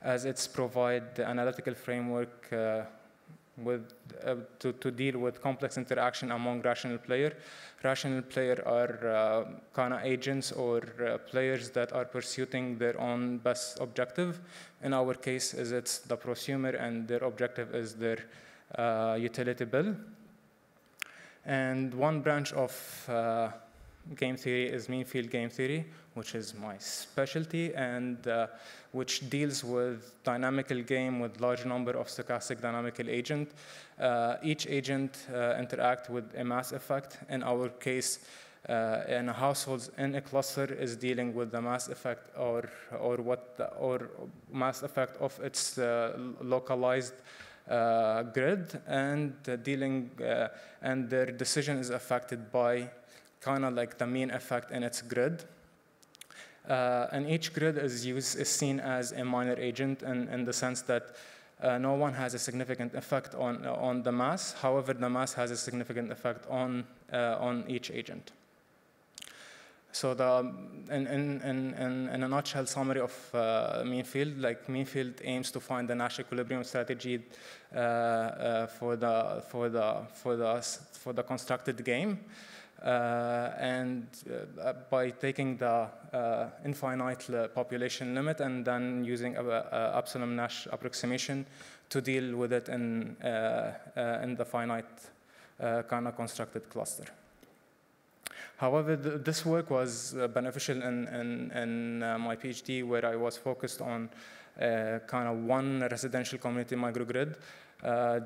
as it's provide the analytical framework to deal with complex interaction among rational players. Rational players are kind of agents or players that are pursuing their own best objective. In our case, it's the prosumer, and their objective is their utility bill. And one branch of game theory is mean field game theory, which is my specialty, and which deals with dynamical game with large number of stochastic dynamical agents. Each agent interact with a mass effect. In our case, in households in a cluster is dealing with the mass effect or mass effect of its localized grid, and and their decision is affected by kind of like the mean effect in its grid. And each grid is seen as a minor agent in the sense that no one has a significant effect on the mass. However, the mass has a significant effect on each agent. So in a nutshell summary of mean field, like mean field aims to find the Nash equilibrium strategy for the constructed game, and by taking the infinite population limit and then using a epsilon Nash approximation to deal with it in the finite kind of constructed cluster. However, this work was beneficial in my PhD, where I was focused on kind of one residential community microgrid,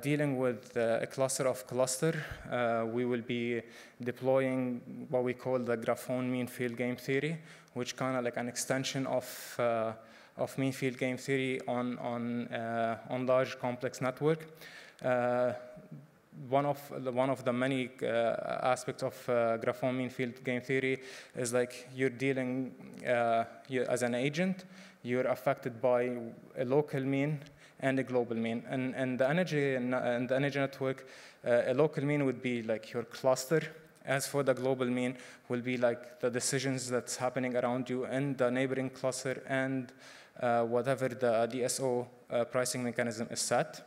dealing with a cluster of cluster. We will be deploying what we call the graphone mean field game theory, which kind of like an extension of mean field game theory on large complex network. One of the many aspects of graphone mean field game theory is like you're dealing as an agent, you're affected by a local mean and a global mean. And the energy network, a local mean would be like your cluster. As for the global mean, will be like the decisions that's happening around you in the neighboring cluster and whatever the DSO pricing mechanism is set.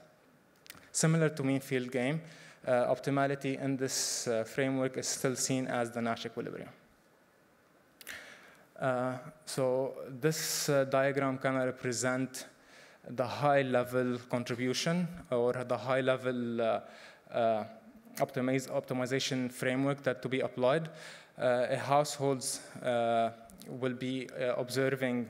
Similar to mean field game, optimality in this framework is still seen as the Nash equilibrium. So this diagram kind of represents the high-level contribution or the high-level optimization framework that to be applied. Households will be observing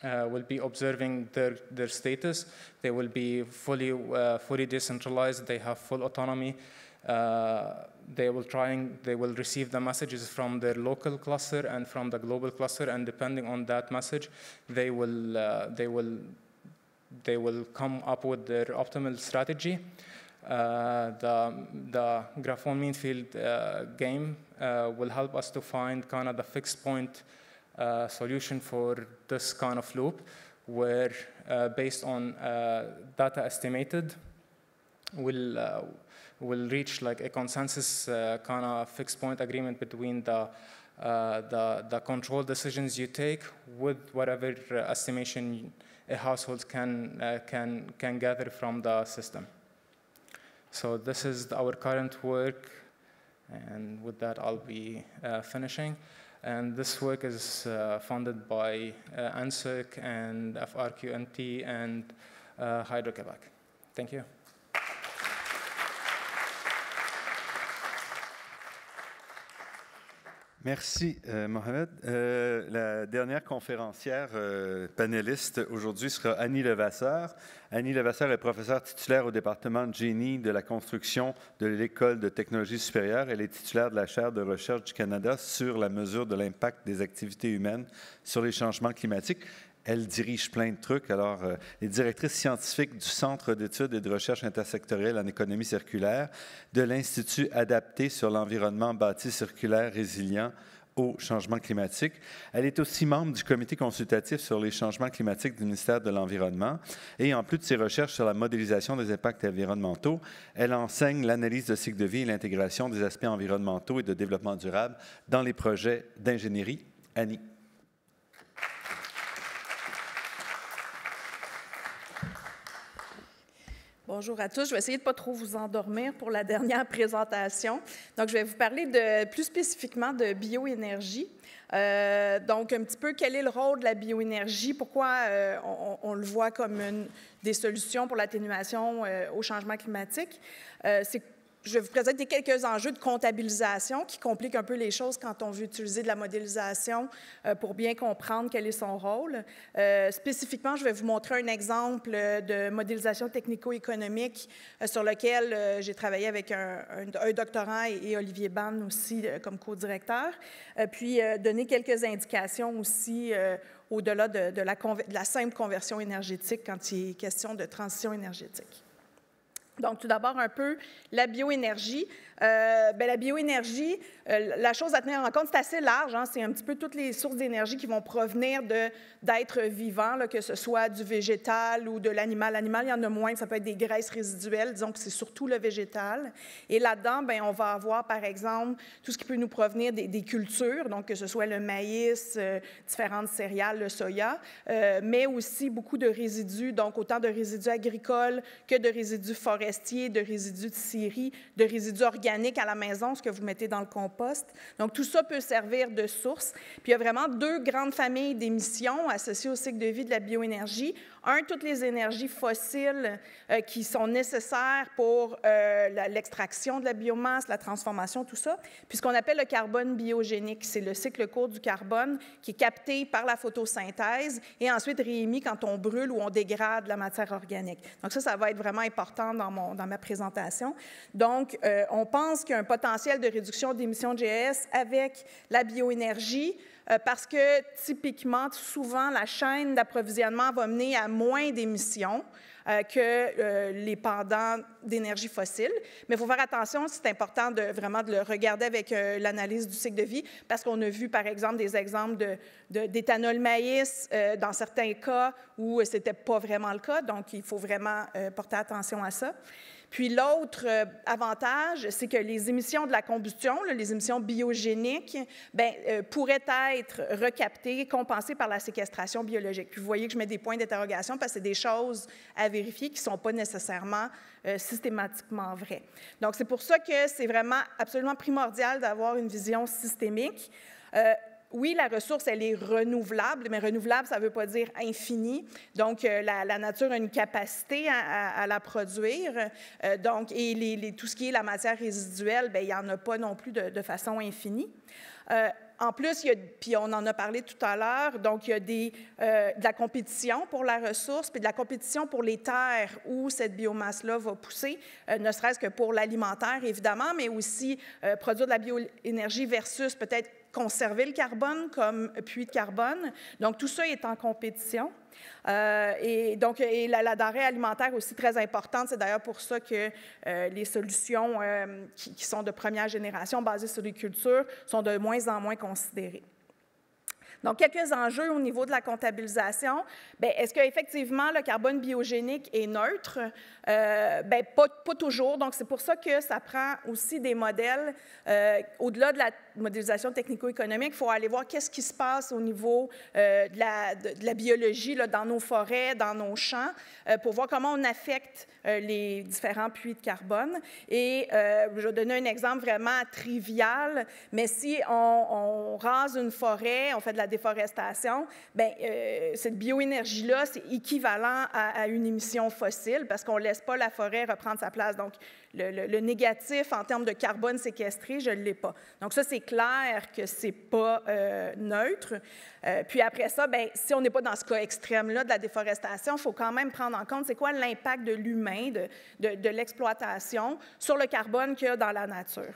their status. They will be fully decentralized. They have full autonomy. They will receive the messages from their local cluster and from the global cluster, and depending on that message, they will come up with their optimal strategy. The graphone mean field game will help us to find kind of the fixed point solution for this kind of loop, where based on data estimated, will reach like a consensus kind of fixed point agreement between the control decisions you take with whatever estimation a household can gather from the system. So this is our current work, and with that I'll be finishing. And this work is funded by ANSEC and FRQNT and Hydro-Québec. Thank you. Merci, Mohamad. La dernière conférencière panéliste aujourd'hui sera Annie Levasseur. Annie Levasseur est professeure titulaire au département de génie de la construction de l'École de technologie supérieure. Elle est titulaire de la chaire de recherche du Canada sur la mesure de l'impact des activités humaines sur les changements climatiques. Elle dirige plein de trucs. Alors, elle est directrice scientifique du Centre d'études et de recherche intersectorielle en économie circulaire de l'Institut adapté sur l'environnement bâti circulaire résilient au changement climatique. Elle est aussi membre du comité consultatif sur les changements climatiques du ministère de l'Environnement. Et en plus de ses recherches sur la modélisation des impacts environnementaux, elle enseigne l'analyse de cycle de vie et l'intégration des aspects environnementaux et de développement durable dans les projets d'ingénierie. Annie. Bonjour à tous. Je vais essayer de ne pas trop vous endormir pour la dernière présentation. Donc, je vais vous parler plus spécifiquement de bioénergie. Donc, un petit peu, quel est le rôle de la bioénergie? Pourquoi on le voit comme des solutions pour l'atténuation au changement climatique? Je vais vous présenter quelques enjeux de comptabilisation qui compliquent un peu les choses quand on veut utiliser de la modélisation pour bien comprendre quel est son rôle. Spécifiquement, je vais vous montrer un exemple de modélisation technico-économique sur lequel j'ai travaillé avec un doctorant et Olivier Bann aussi comme co-directeur, puis donner quelques indications aussi au-delà de la simple conversion énergétique quand il est question de transition énergétique. Donc, tout d'abord, un peu la bioénergie. La bioénergie, la chose à tenir en compte, c'est assez large. Hein? C'est un petit peu toutes les sources d'énergie qui vont provenir d'êtres vivants, là, que ce soit du végétal ou de l'animal. L'animal, il y en a moins, ça peut être des graisses résiduelles. Disons que c'est surtout le végétal. Et là-dedans, on va avoir, par exemple, tout ce qui peut nous provenir des cultures, donc que ce soit le maïs, différentes céréales, le soya, mais aussi beaucoup de résidus, donc autant de résidus agricoles que de résidus forestiers, forestier, de résidus de scierie, de résidus organiques à la maison, ce que vous mettez dans le compost. Donc, tout ça peut servir de source. Puis, il y a vraiment deux grandes familles d'émissions associées au cycle de vie de la bioénergie. Un, toutes les énergies fossiles qui sont nécessaires pour l'extraction de la biomasse, la transformation, tout ça. Puis ce qu'on appelle le carbone biogénique, c'est le cycle court du carbone qui est capté par la photosynthèse et ensuite réémis quand on brûle ou on dégrade la matière organique. Donc ça va être vraiment important dans ma présentation. Donc, on pense qu'il y a un potentiel de réduction d'émissions de GES avec la bioénergie, parce que, typiquement, souvent, la chaîne d'approvisionnement va mener à moins d'émissions que les pendants d'énergie fossile. Mais il faut faire attention, c'est important vraiment de le regarder avec l'analyse du cycle de vie, parce qu'on a vu, par exemple, des exemples d'éthanol maïs dans certains cas où ce n'était pas vraiment le cas. Donc, il faut vraiment porter attention à ça. Puis l'autre avantage, c'est que les émissions de la combustion, là, les émissions biogéniques, pourraient être recaptées, compensées par la séquestration biologique. Puis vous voyez que je mets des points d'interrogation parce que c'est des choses à vérifier qui ne sont pas nécessairement systématiquement vraies. Donc c'est pour ça que c'est vraiment absolument primordial d'avoir une vision systémique. Oui, la ressource, elle est renouvelable, mais renouvelable, ça ne veut pas dire infini. Donc, la nature a une capacité à la produire. Donc, et tout ce qui est la matière résiduelle, il n'y en a pas non plus de façon infinie. En plus, puis on en a parlé tout à l'heure, donc il y a de la compétition pour la ressource, puis de la compétition pour les terres où cette biomasse-là va pousser, ne serait-ce que pour l'alimentaire, évidemment, mais aussi produire de la bioénergie versus peut-être conserver le carbone comme puits de carbone. Donc, tout ça est en compétition. Et la denrée alimentaire aussi très importante. C'est d'ailleurs pour ça que les solutions qui sont de première génération basées sur les cultures sont de moins en moins considérées. Donc, quelques enjeux au niveau de la comptabilisation. Est-ce qu'effectivement, le carbone biogénique est neutre? Pas toujours. Donc, c'est pour ça que ça prend aussi des modèles. Au-delà de la modélisation technico-économique, il faut aller voir qu'est-ce qui se passe au niveau de la biologie là, dans nos forêts, dans nos champs, pour voir comment on affecte les différents puits de carbone. Et je vais donner un exemple vraiment trivial, mais si on rase une forêt, on fait de la déforestation, cette bioénergie-là, c'est équivalent à une émission fossile parce qu'on ne laisse pas la forêt reprendre sa place. Donc, le négatif en termes de carbone séquestré, je ne l'ai pas. Donc, ça, c'est clair que ce n'est pas neutre. Puis après ça, si on n'est pas dans ce cas extrême-là de la déforestation, il faut quand même prendre en compte c'est quoi l'impact de l'humain, de l'exploitation sur le carbone qu'il y a dans la nature.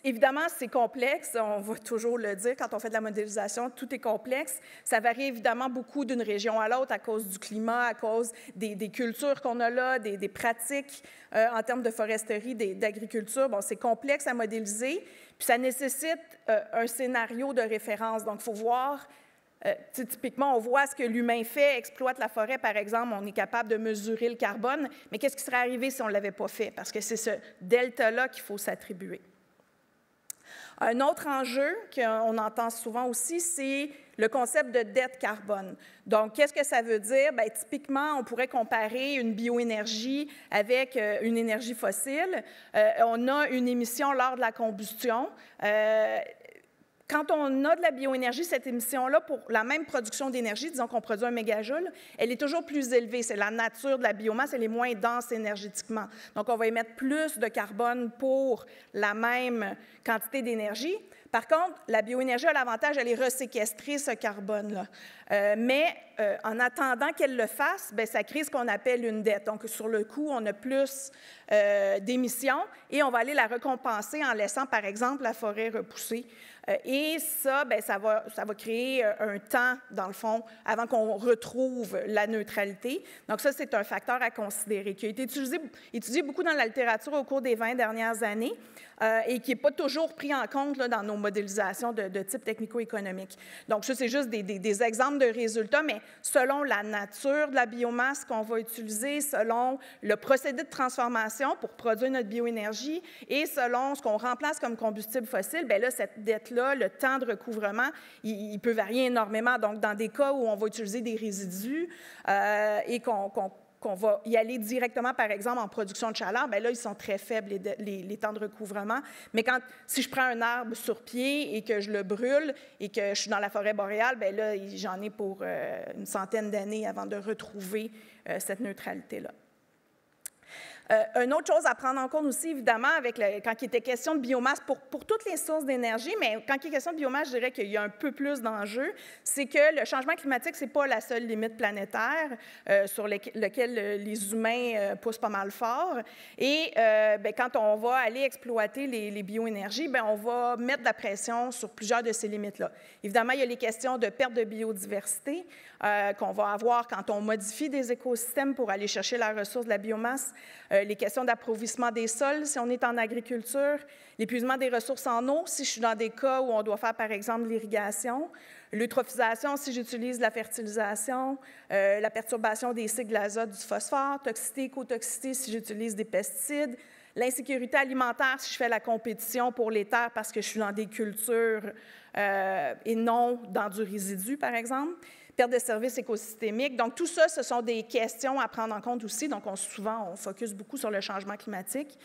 Évidemment, c'est complexe, on va toujours le dire, quand on fait de la modélisation, tout est complexe. Ça varie évidemment beaucoup d'une région à l'autre à cause du climat, à cause des cultures qu'on a là, des pratiques en termes de foresterie, d'agriculture. Bon, c'est complexe à modéliser, puis ça nécessite un scénario de référence. Donc, il faut voir... typiquement, on voit ce que l'humain fait, exploite la forêt, par exemple, on est capable de mesurer le carbone, mais qu'est-ce qui serait arrivé si on ne l'avait pas fait? Parce que c'est ce delta-là qu'il faut s'attribuer. Un autre enjeu qu'on entend souvent aussi, c'est le concept de dette carbone. Donc, qu'est-ce que ça veut dire? Typiquement, on pourrait comparer une bioénergie avec une énergie fossile. On a une émission lors de la combustion. Quand on a de la bioénergie, cette émission-là, pour la même production d'énergie, disons qu'on produit 1 mégajoule, elle est toujours plus élevée. C'est la nature de la biomasse, elle est moins dense énergétiquement. Donc, on va émettre plus de carbone pour la même quantité d'énergie. Par contre, la bioénergie a l'avantage d'aller reséquestrer ce carbone-là. Mais en attendant qu'elle le fasse, ça crée ce qu'on appelle une dette. Donc, sur le coup, on a plus d'émissions et on va aller la récompenser en laissant, par exemple, la forêt repousser. Et ça, ça va créer un temps, dans le fond, avant qu'on retrouve la neutralité. Donc, ça, c'est un facteur à considérer, qui a été étudié beaucoup dans la littérature au cours des 20 dernières années et qui n'est pas toujours pris en compte là, dans nos modélisations de type technico-économique. Donc, ça, c'est juste des exemples de résultats, mais selon la nature de la biomasse qu'on va utiliser, selon le procédé de transformation pour produire notre bioénergie et selon ce qu'on remplace comme combustible fossile, là, cette dette-là, le temps de recouvrement, il peut varier énormément. Donc, dans des cas où on va utiliser des résidus et qu'on qu'on va y aller directement, par exemple, en production de chaleur, bien là, ils sont très faibles, les temps de recouvrement. Mais si je prends un arbre sur pied et que je le brûle et que je suis dans la forêt boréale, bien là, j'en ai pour une centaine d'années avant de retrouver cette neutralité-là. Une autre chose à prendre en compte aussi, évidemment, quand il était question de biomasse, pour toutes les sources d'énergie, mais quand il est question de biomasse, je dirais qu'il y a un peu plus d'enjeux, c'est que le changement climatique, ce n'est pas la seule limite planétaire sur laquelle les humains poussent pas mal fort. Et quand on va aller exploiter les bioénergies, on va mettre de la pression sur plusieurs de ces limites-là. Évidemment, il y a les questions de perte de biodiversité qu'on va avoir quand on modifie des écosystèmes pour aller chercher la ressource de la biomasse, les questions d'appauvrissement des sols si on est en agriculture, l'épuisement des ressources en eau si je suis dans des cas où on doit faire, par exemple, l'irrigation, l'eutrophisation si j'utilise la fertilisation, la perturbation des cycles de l'azote, du phosphore, toxicité, écotoxicité si j'utilise des pesticides, l'insécurité alimentaire si je fais la compétition pour les terres parce que je suis dans des cultures et non dans du résidu, par exemple. Perte de services écosystémiques. Donc, tout ça, ce sont des questions à prendre en compte aussi. Donc, souvent, on focus beaucoup sur le changement climatique,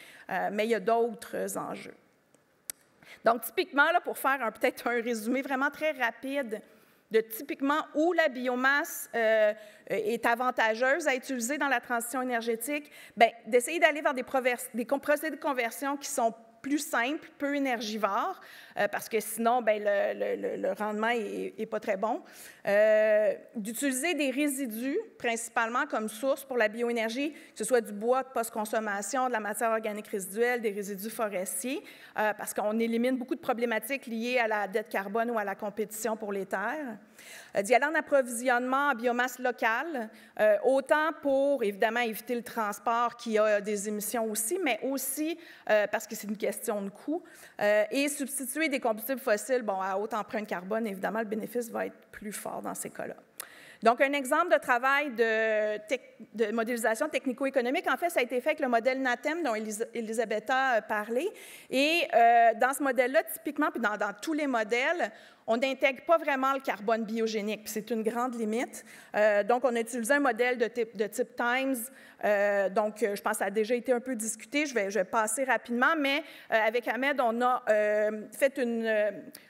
mais il y a d'autres enjeux. Donc, typiquement, là, pour faire peut-être un résumé vraiment très rapide de typiquement où la biomasse est avantageuse à utiliser dans la transition énergétique, d'essayer d'aller vers des procédés de conversion qui sont plus simple, peu énergivore, parce que sinon, le rendement n'est pas très bon. D'utiliser des résidus, principalement comme source pour la bioénergie, que ce soit du bois de post-consommation, de la matière organique résiduelle, des résidus forestiers, parce qu'on élimine beaucoup de problématiques liées à la dette carbone ou à la compétition pour les terres. D'y aller en approvisionnement en biomasse locale, autant pour, évidemment, éviter le transport qui a des émissions aussi, mais aussi parce que c'est une question de coût, et substituer des combustibles fossiles à haute empreinte carbone, évidemment, le bénéfice va être plus fort dans ces cas-là. Donc, un exemple de travail de modélisation technico-économique, en fait, ça a été fait avec le modèle NATEM dont Elizaveta a parlé. Et dans ce modèle-là, typiquement, puis dans tous les modèles, on n'intègre pas vraiment le carbone biogénique, puis c'est une grande limite. Donc, on a utilisé un modèle de type Times. Donc, je pense que ça a déjà été un peu discuté. Je vais passer rapidement, mais avec Ahmed, on a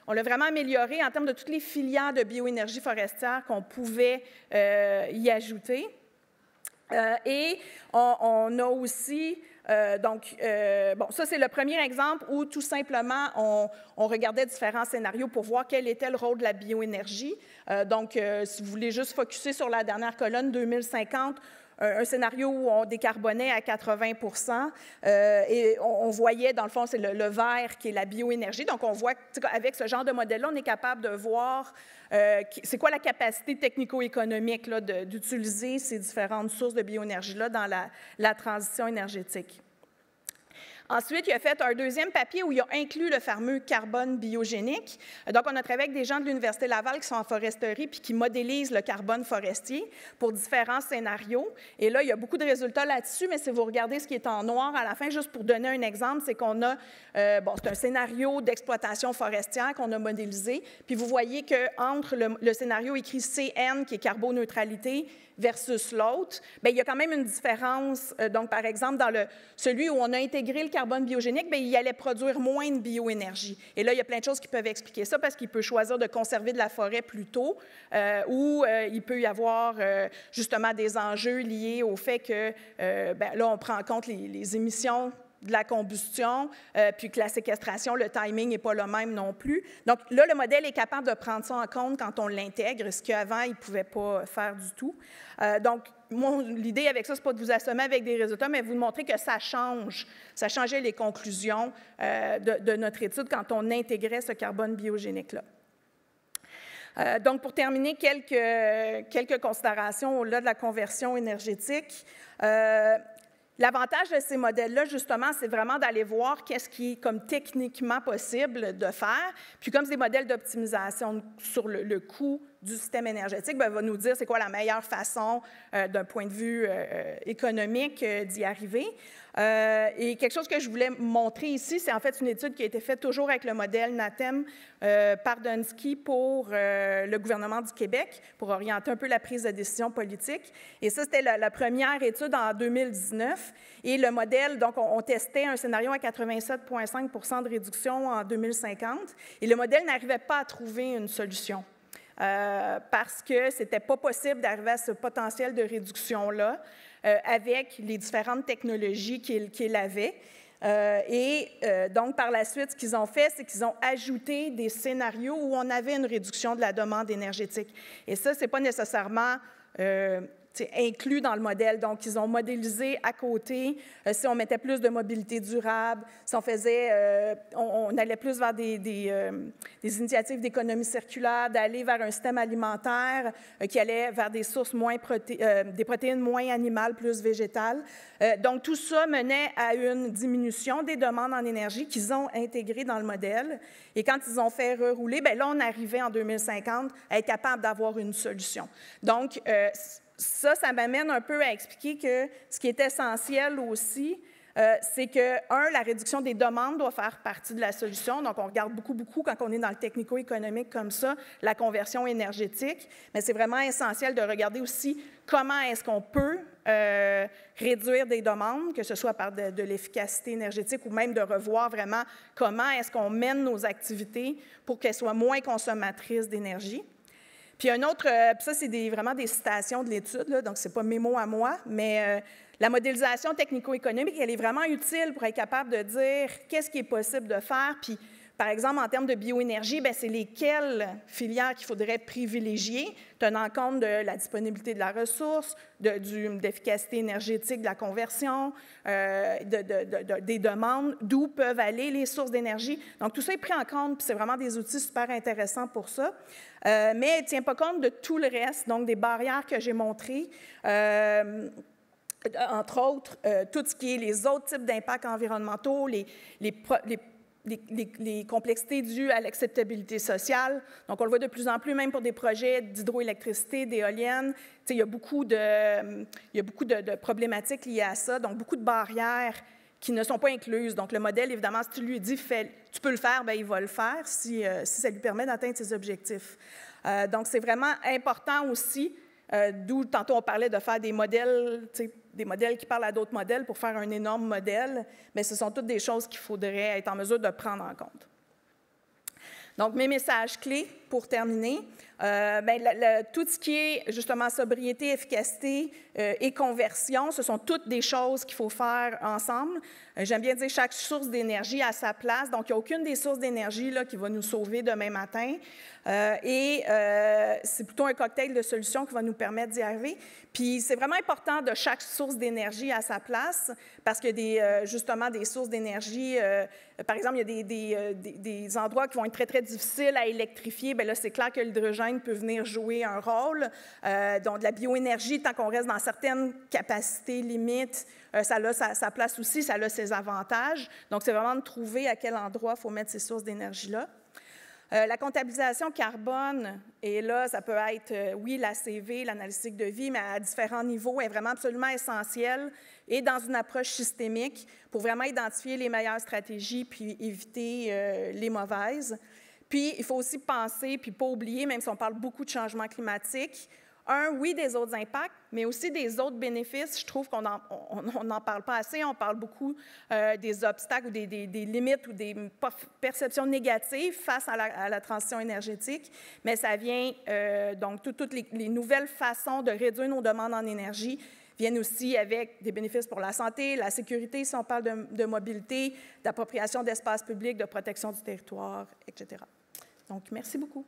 on l'a vraiment amélioré en termes de toutes les filières de bioénergie forestière qu'on pouvait y ajouter. Et on a aussi... ça, c'est le premier exemple où, tout simplement, on regardait différents scénarios pour voir quel était le rôle de la bioénergie. Si vous voulez juste focusser sur la dernière colonne, 2050, un scénario où on décarbonait à 80 et on voyait, dans le fond, c'est le vert qui est la bioénergie. Donc, on voit qu'avec ce genre de modèle-là, on est capable de voir c'est quoi la capacité technico-économique d'utiliser ces différentes sources de bioénergie-là dans la transition énergétique. Ensuite, il a fait un deuxième papier où il a inclus le fameux carbone biogénique. Donc, on a travaillé avec des gens de l'Université Laval qui sont en foresterie puis qui modélisent le carbone forestier pour différents scénarios. Et là, il y a beaucoup de résultats là-dessus, mais si vous regardez ce qui est en noir à la fin, juste pour donner un exemple, c'est qu'on a, c'est un scénario d'exploitation forestière qu'on a modélisé. Puis vous voyez qu'entre le scénario écrit CN, qui est carboneutralité, versus l'autre, il y a quand même une différence. Donc, par exemple, dans celui où on a intégré le carbone biogénique, il allait produire moins de bioénergie. Et là, il y a plein de choses qui peuvent expliquer ça, parce qu'il peut choisir de conserver de la forêt plus tôt, ou il peut y avoir justement des enjeux liés au fait que là, on prend en compte les émissions de la combustion, puis que la séquestration, le timing n'est pas le même non plus. Donc là, le modèle est capable de prendre ça en compte quand on l'intègre, ce qu'avant, il ne pouvait pas faire du tout. Donc, l'idée avec ça, ce n'est pas de vous assommer avec des résultats, mais vous montrer que ça change. Ça changeait les conclusions de notre étude quand on intégrait ce carbone biogénique-là. Donc, pour terminer, quelques considérations au-delà de la conversion énergétique. L'avantage de ces modèles-là, justement, c'est vraiment d'aller voir qu'est-ce qui est comme techniquement possible de faire. Puis comme c'est des modèles d'optimisation sur le coût du système énergétique, bien, va nous dire c'est quoi la meilleure façon d'un point de vue économique d'y arriver. Et quelque chose que je voulais montrer ici, c'est en fait une étude qui a été faite toujours avec le modèle NATEM par Dunsky pour le gouvernement du Québec, pour orienter un peu la prise de décision politique. Et ça, c'était la première étude en 2019. Et le modèle, donc, on testait un scénario à 87,5 % de réduction en 2050. Et le modèle n'arrivait pas à trouver une solution. Parce que ce n'était pas possible d'arriver à ce potentiel de réduction-là avec les différentes technologies qu'il avait. Donc, par la suite, ce qu'ils ont fait, c'est qu'ils ont ajouté des scénarios où on avait une réduction de la demande énergétique. Et ça, ce n'est pas nécessairement inclus dans le modèle. Donc, ils ont modélisé à côté si on mettait plus de mobilité durable, si on faisait, on allait plus vers des initiatives d'économie circulaire, d'aller vers un système alimentaire qui allait vers des sources moins des protéines moins animales, plus végétales. Donc, tout ça menait à une diminution des demandes en énergie qu'ils ont intégrées dans le modèle. Et quand ils ont fait rerouler, bien là, on arrivait en 2050 à être capable d'avoir une solution. Donc, ça m'amène un peu à expliquer que ce qui est essentiel aussi, c'est que, la réduction des demandes doit faire partie de la solution. Donc, on regarde beaucoup, quand on est dans le technico-économique comme ça, la conversion énergétique. Mais c'est vraiment essentiel de regarder aussi comment est-ce qu'on peut réduire des demandes, que ce soit par de l'efficacité énergétique ou même de revoir vraiment comment est-ce qu'on mène nos activités pour qu'elles soient moins consommatrices d'énergie. Puis un autre, ça c'est vraiment des citations de l'étude, donc ce n'est pas mes mots à moi, mais la modélisation technico-économique, elle est vraiment utile pour être capable de dire qu'est-ce qui est possible de faire. Puis, par exemple, en termes de bioénergie, bien, c'est lesquelles filières qu'il faudrait privilégier, tenant compte de la disponibilité de la ressource, d'efficacité énergétique de la conversion, des demandes, d'où peuvent aller les sources d'énergie. Donc, tout ça est pris en compte, puis c'est vraiment des outils super intéressants pour ça. Mais elle ne tient pas compte de tout le reste, donc des barrières que j'ai montrées, entre autres, tout ce qui est les autres types d'impacts environnementaux, les complexités dues à l'acceptabilité sociale. Donc, on le voit de plus en plus, même pour des projets d'hydroélectricité, d'éoliennes. Il y a beaucoup de problématiques liées à ça, donc beaucoup de barrières qui ne sont pas incluses. Donc, le modèle, évidemment, si tu lui dis « tu peux le faire », bien, il va le faire si ça lui permet d'atteindre ses objectifs. Donc, c'est vraiment important aussi, d'où tantôt on parlait de faire des modèles qui parlent à d'autres modèles pour faire un énorme modèle, mais ce sont toutes des choses qu'il faudrait être en mesure de prendre en compte. Donc, mes messages clés pour terminer. Tout ce qui est justement sobriété, efficacité et conversion, ce sont toutes des choses qu'il faut faire ensemble. J'aime bien dire chaque source d'énergie à sa place. Donc, il n'y a aucune des sources d'énergie qui va nous sauver demain matin. C'est plutôt un cocktail de solutions qui va nous permettre d'y arriver. Puis, c'est vraiment important de chaque source d'énergie à sa place parce qu'il y a justement des sources d'énergie. Par exemple, il y a des endroits qui vont être très, très difficiles à électrifier. Bien là, c'est clair que l'hydrogène peut venir jouer un rôle. Donc, de la bioénergie, tant qu'on reste dans certaines capacités limites, ça a sa place aussi, ça a ses avantages. Donc, c'est vraiment de trouver à quel endroit il faut mettre ces sources d'énergie-là. La comptabilisation carbone, et là, ça peut être, oui, la CV, l'analytique de vie, mais à différents niveaux, est vraiment absolument essentielle et dans une approche systémique pour vraiment identifier les meilleures stratégies puis éviter les mauvaises. Puis, il faut aussi penser, puis pas oublier, même si on parle beaucoup de changement climatique, oui, des autres impacts, mais aussi des autres bénéfices. Je trouve qu'on n'en parle pas assez. On parle beaucoup des obstacles ou des limites ou des perceptions négatives face à la transition énergétique, mais ça vient, donc, toutes les nouvelles façons de réduire nos demandes en énergie viennent aussi avec des bénéfices pour la santé, la sécurité, si on parle de mobilité, d'appropriation d'espaces publics, de protection du territoire, etc. Donc, merci beaucoup.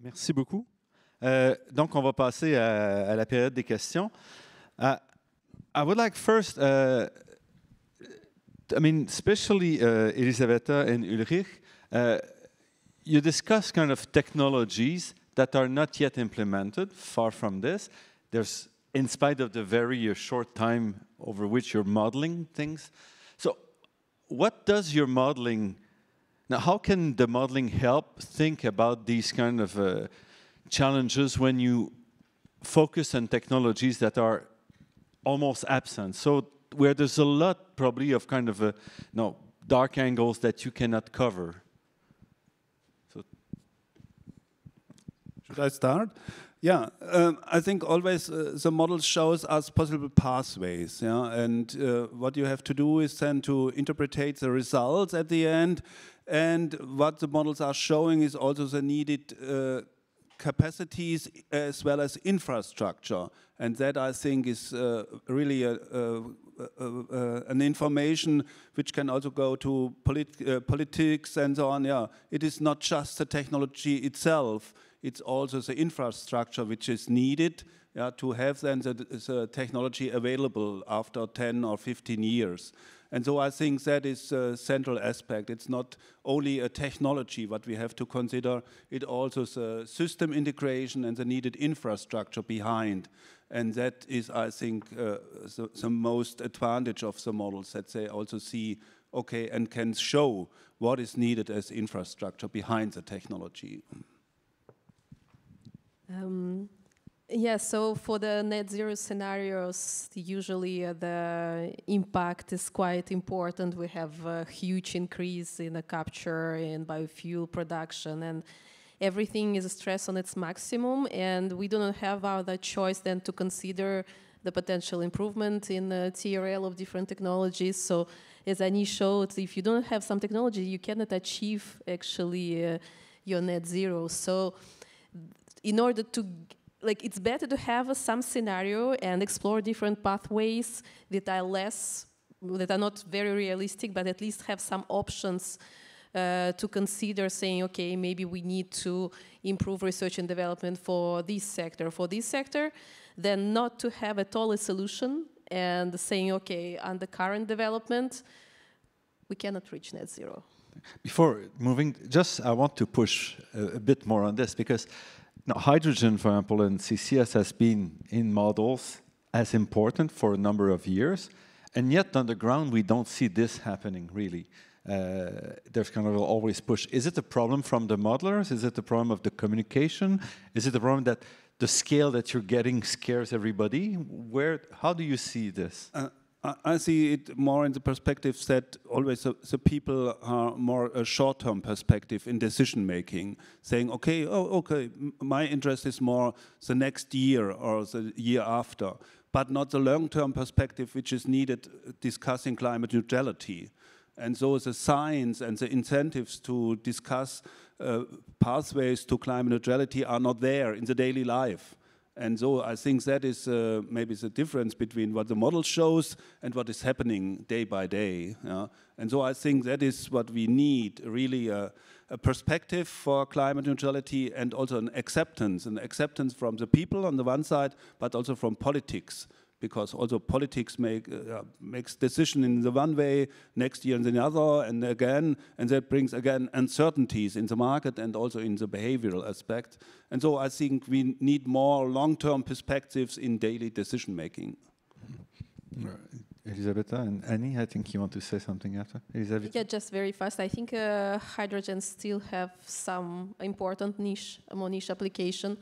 Merci beaucoup. Donc, on va passer à la période des questions. I would like first, especially Elizaveta and Ulrich, you discuss kind of technologies that are not yet implemented, far from this. There's, in spite of the very short time over which you're modeling things. So what does your modeling, now how can the modeling help think about these kind of challenges when you focus on technologies that are almost absent? So where there's a lot probably of kind of dark angles that you cannot cover. So should I start? Yeah, I think always the model shows us possible pathways, yeah? And what you have to do is then to interpret the results at the end, and what the models are showing is also the needed capacities as well as infrastructure, and that I think is really an information which can also go to politics and so on. Yeah, it is not just the technology itself, it's also the infrastructure which is needed, yeah, to have then the technology available after 10 or 15 years. And so I think that is a central aspect. It's not only a technology what we have to consider, it also is a system integration and the needed infrastructure behind. And that is, I think, the most advantage of the models, that they also see, okay, and can show what is needed as infrastructure behind the technology. Yeah, so for the net zero scenarios, usually the impact is quite important. We have a huge increase in the capture and biofuel production, and everything is stressed on its maximum, and we do not have other choice than to consider the potential improvement in the TRL of different technologies. So as Anis showed, if you don't have some technology, you cannot achieve actually your net zero. So in order to, it's better to have some scenario and explore different pathways that are not very realistic, but at least have some options to consider, saying, okay, maybe we need to improve research and development for this sector, then not to have at all a solution and saying, okay, under current development, we cannot reach net zero. Before moving, I want to push a bit more on this, because hydrogen, for example, and CCS has been in models as important for a number of years, and yet on the ground we don't see this happening really. There's kind of always push. Is it a problem from the modelers? Is it a problem of the communication? Is it a problem that the scale that you're getting scares everybody? How do you see this? I see it more in the perspective that always the people are more a short-term perspective in decision-making, saying, okay, my interest is more the next year or the year after, but not the long-term perspective which is needed discussing climate neutrality. And so the science and the incentives to discuss pathways to climate neutrality are not there in the daily life. And so I think that is maybe the difference between what the model shows and what is happening day by day. Yeah? And so I think that is what we need, really a perspective for climate neutrality, and also an acceptance from the people on the one side, but also from politics. Because also politics makes decision in the one way, next year in the other, and that brings again uncertainties in the market and also in the behavioral aspect. And so I think we need more long-term perspectives in daily decision making. Elizaveta and Annie, I think you want to say something after. Elizaveta? Yeah, just very fast. I think hydrogen still have some important more niche application.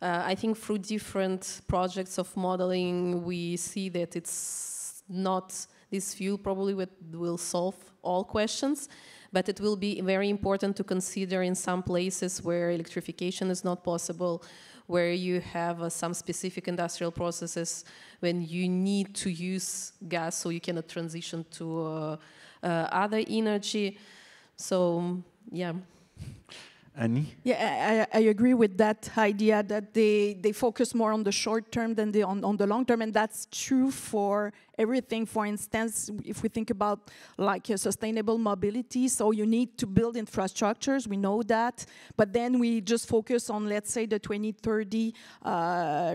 I think through different projects of modeling, we see that it's not this fuel probably will solve all questions, but it will be very important to consider in some places where electrification is not possible, where you have some specific industrial processes when you need to use gas, so you cannot transition to other energy. So, yeah. Annie? Yeah, I agree with that idea that they focus more on the short term than on the long term, and that's true for everything. For instance, if we think about like sustainable mobility, so you need to build infrastructures, we know that, but then we just focus on, let's say, the 2030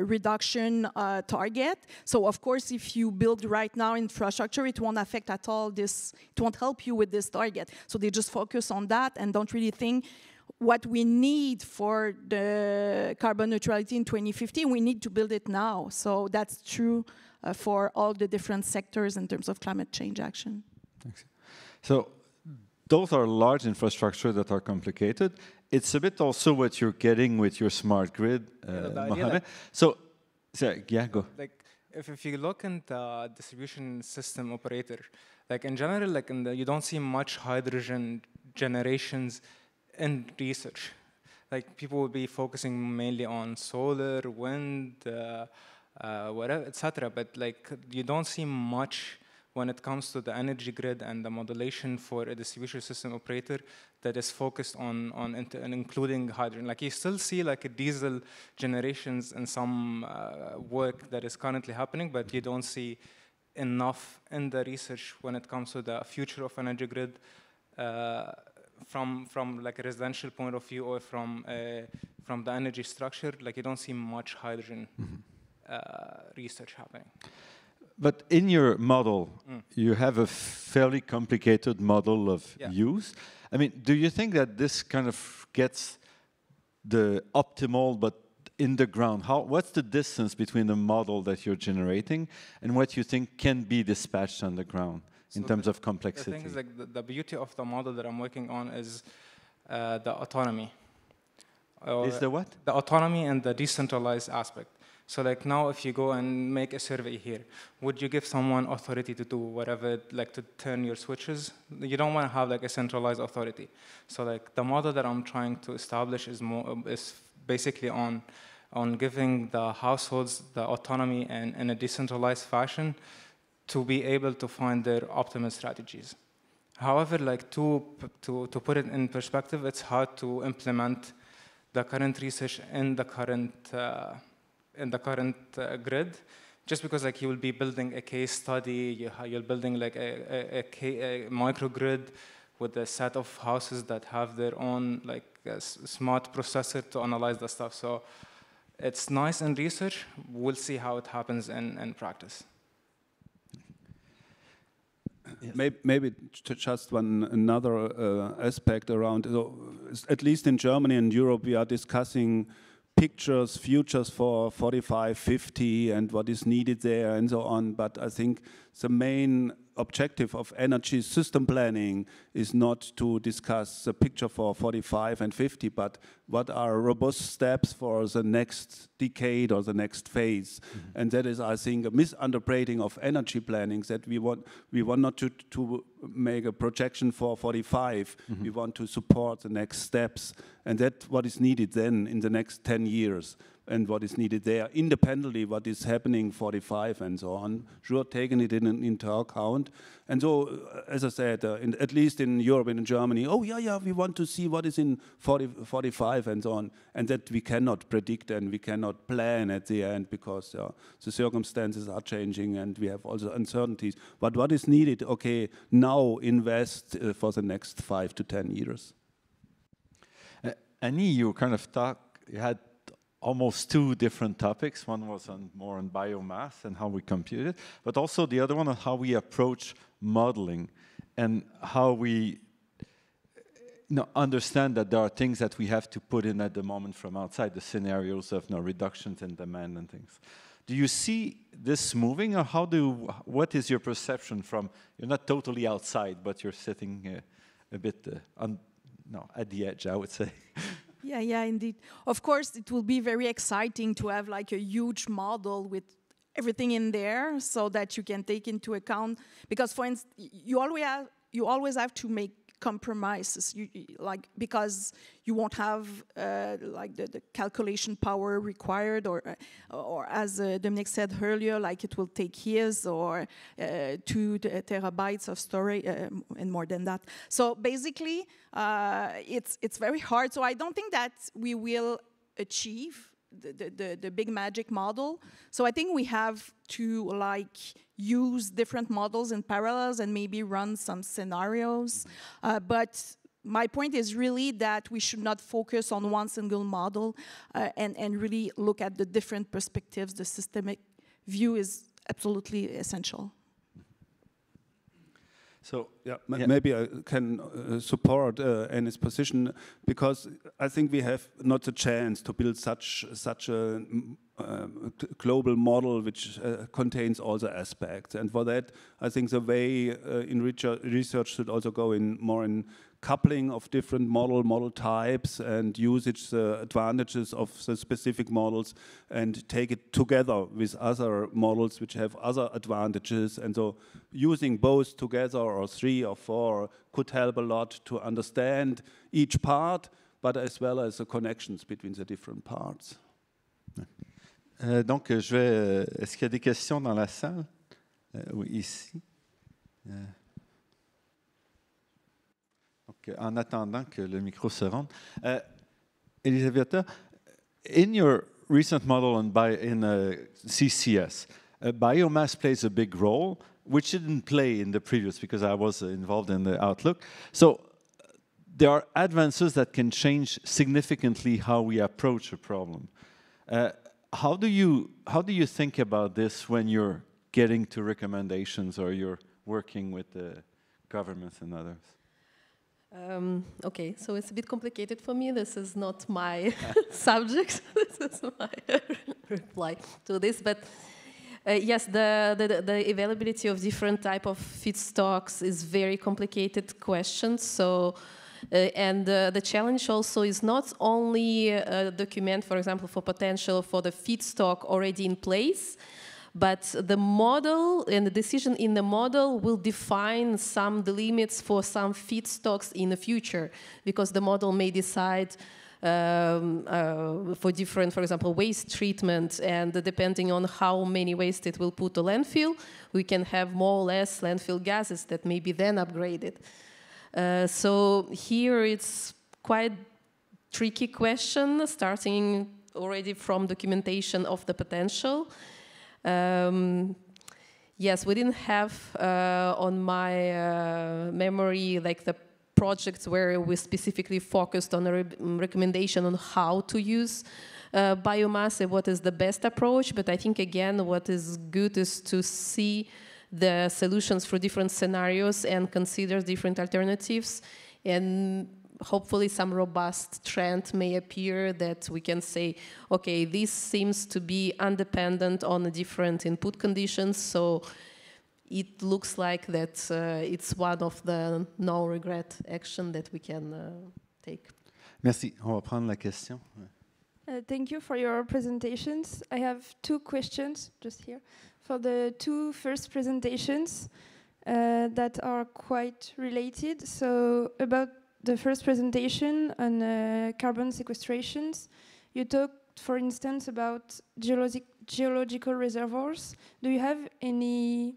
reduction target. So of course, if you build right now infrastructure, it won't affect at all this, it won't help you with this target. So they just focus on that and don't really think what we need for the carbon neutrality in 2050, we need to build it now. So that's true for all the different sectors in terms of climate change action. Thanks. So those are large infrastructure that are complicated. It's a bit also what you're getting with your smart grid, Mohamad. So yeah, go. Like, if you look in the distribution system operator, like in general, like you don't see much hydrogen generations in research. Like people will be focusing mainly on solar, wind, whatever, etc. But like you don't see much when it comes to the energy grid and the modulation for a distribution system operator that is focused on including hydrogen. Like you still see like a diesel generations in some work that is currently happening, but you don't see enough in the research when it comes to the future of energy grid from like a residential point of view or from the energy structure. Like you don't see much hydrogen research happening. But in your model, you have a fairly complicated model of use. I mean, do you think that this kind of gets the optimal, but in the ground? What's the distance between the model that you're generating and what you think can be dispatched on the ground in terms of complexity? The thing is, like, the beauty of the model that I'm working on is the autonomy. Is the what? The autonomy and the decentralized aspect. So like now if you go and make a survey here, would you give someone authority to do whatever, like to turn your switches? You don't want to have like a centralized authority. So like the model that I'm trying to establish is basically on giving the households the autonomy and in a decentralized fashion to be able to find their optimal strategies. However, like to put it in perspective, it's hard to implement the current research in the current grid, just because like you will be building a case study, you're building like a microgrid with a set of houses that have their own like smart processor to analyze the stuff. So it's nice in research. We'll see how it happens in practice. Yes. Maybe just another aspect around, at least in Germany and Europe, we are discussing futures for 45, 50 and what is needed there and so on. But I think the main objective of energy system planning is not to discuss the picture for 45 and 50, but what are robust steps for the next decade or the next phase. Mm-hmm. And that is, I think, a misunderstanding of energy planning, that we want not to make a projection for 45, mm-hmm. we want to support the next steps. And that's what is needed then in the next 10 years. And what is needed there, independently what is happening 45 and so on, sure, taking it into account. And so, as I said, at least in Europe and in Germany, we want to see what is in 45 and so on, and that we cannot predict and we cannot plan at the end because the circumstances are changing and we have also uncertainties. But what is needed, okay, now invest for the next 5 to 10 years. Annie, you kind of you had almost two different topics. One was more on biomass and how we compute it, but also the other one on how we approach modeling and how we understand that there are things that we have to put in at the moment from outside, the scenarios of reductions in demand and things. Do you see this moving, or what is your perception from, you're not totally outside, but you're sitting a bit at the edge, I would say. Yeah, indeed. Of course, it will be very exciting to have like a huge model with everything in there so that you can take into account, because for instance, you always have to make compromises, because you won't have like the calculation power required, or as Dominic said earlier, like it will take years, or 2 terabytes of storage and more than that. So basically, it's very hard. So I don't think that we will achieve the big magic model. So I think we have to use different models in parallels and maybe run some scenarios. But my point is really that we should not focus on one single model and really look at the different perspectives. The systemic view is absolutely essential. So maybe I can support Annie's position, because I think we have not a chance to build such a global model which contains all the aspects. And for that, I think the way in research should also go in more in coupling of different model types and usage the advantages of the specific models and take it together with other models which have other advantages. And so using both together or 3 or 4 could help a lot to understand each part, but as well as the connections between the different parts. Donc, est-ce qu'il y a des questions dans la salle? Oui, ici. Donc, en attendant que le micro se rende. Elizaveta, in your recent model in CCS, biomass plays a big role, which didn't play in the previous because I was involved in the outlook. So there are advances that can change significantly how we approach a problem. How do you think about this when you're getting to recommendations or you're working with the governments and others? Okay, so it's a bit complicated for me. This is not my subject. This is my reply to this. But yes, the availability of different type of feedstocks is very complicated question. So. And the challenge also is not only document, for example, for potential for the feedstock already in place, but the model and the decision in the model will define the limits for some feedstocks in the future, because the model may decide for different, for example, waste treatment, and depending on how many waste it will put to landfill, we can have more or less landfill gases that may be then upgraded. So here it's quite tricky question, starting already from documentation of the potential. Yes, we didn't have on my memory like the projects where we specifically focused on a recommendation on how to use biomass and what is the best approach. But I think, again, what is good is to see the solutions for different scenarios and consider different alternatives, and hopefully some robust trend may appear that we can say, okay, this seems to be independent on the different input conditions, so it looks like that it's one of the no-regret action that we can take. Merci. On va prendre la question. Thank you for your presentations. I have 2 questions just here. For the 2 first presentations that are quite related. So about the first presentation on carbon sequestrations, you talked, for instance, about geological reservoirs. Do you have any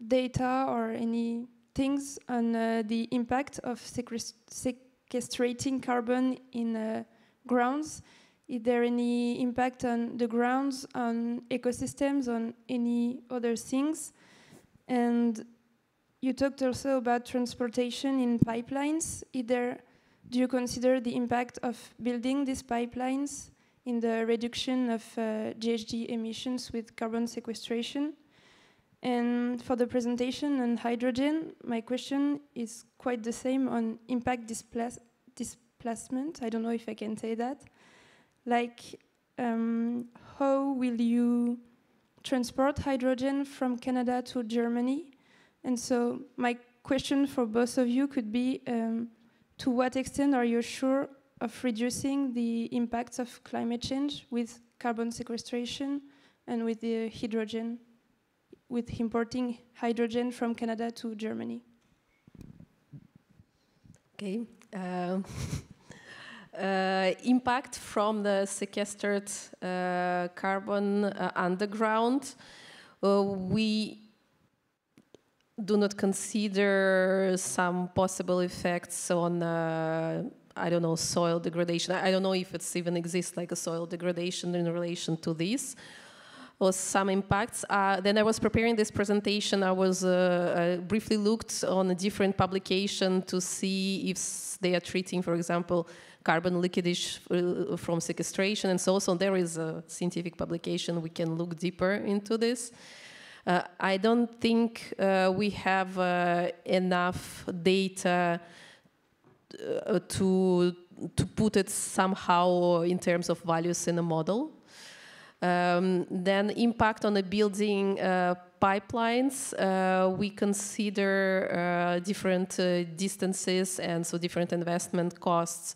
data or any things on the impact of sequestrating carbon in grounds? Is there any impact on the grounds, on ecosystems, on any other things? And you talked also about transportation in pipelines. Do you consider the impact of building these pipelines in the reduction of GHG emissions with carbon sequestration? And for the presentation on hydrogen, my question is quite the same on impact displacement. I don't know if I can say that. Like, how will you transport hydrogen from Canada to Germany? And so my question for both of you could be, to what extent are you sure of reducing the impacts of climate change with carbon sequestration and with the hydrogen, with importing hydrogen from Canada to Germany? Okay. Impact from the sequestered carbon underground, we do not consider some possible effects on, I don't know, soil degradation. I don't know if it's even exists like a soil degradation in relation to this, or some impacts. Then I was preparing this presentation, I was briefly looked on a different publication to see if they are treating, for example, carbon leakage from sequestration, and so on. There is a scientific publication, we can look deeper into this. I don't think we have enough data to put it somehow in terms of values in a model. Then impact on the building pipelines. We consider different distances and so different investment costs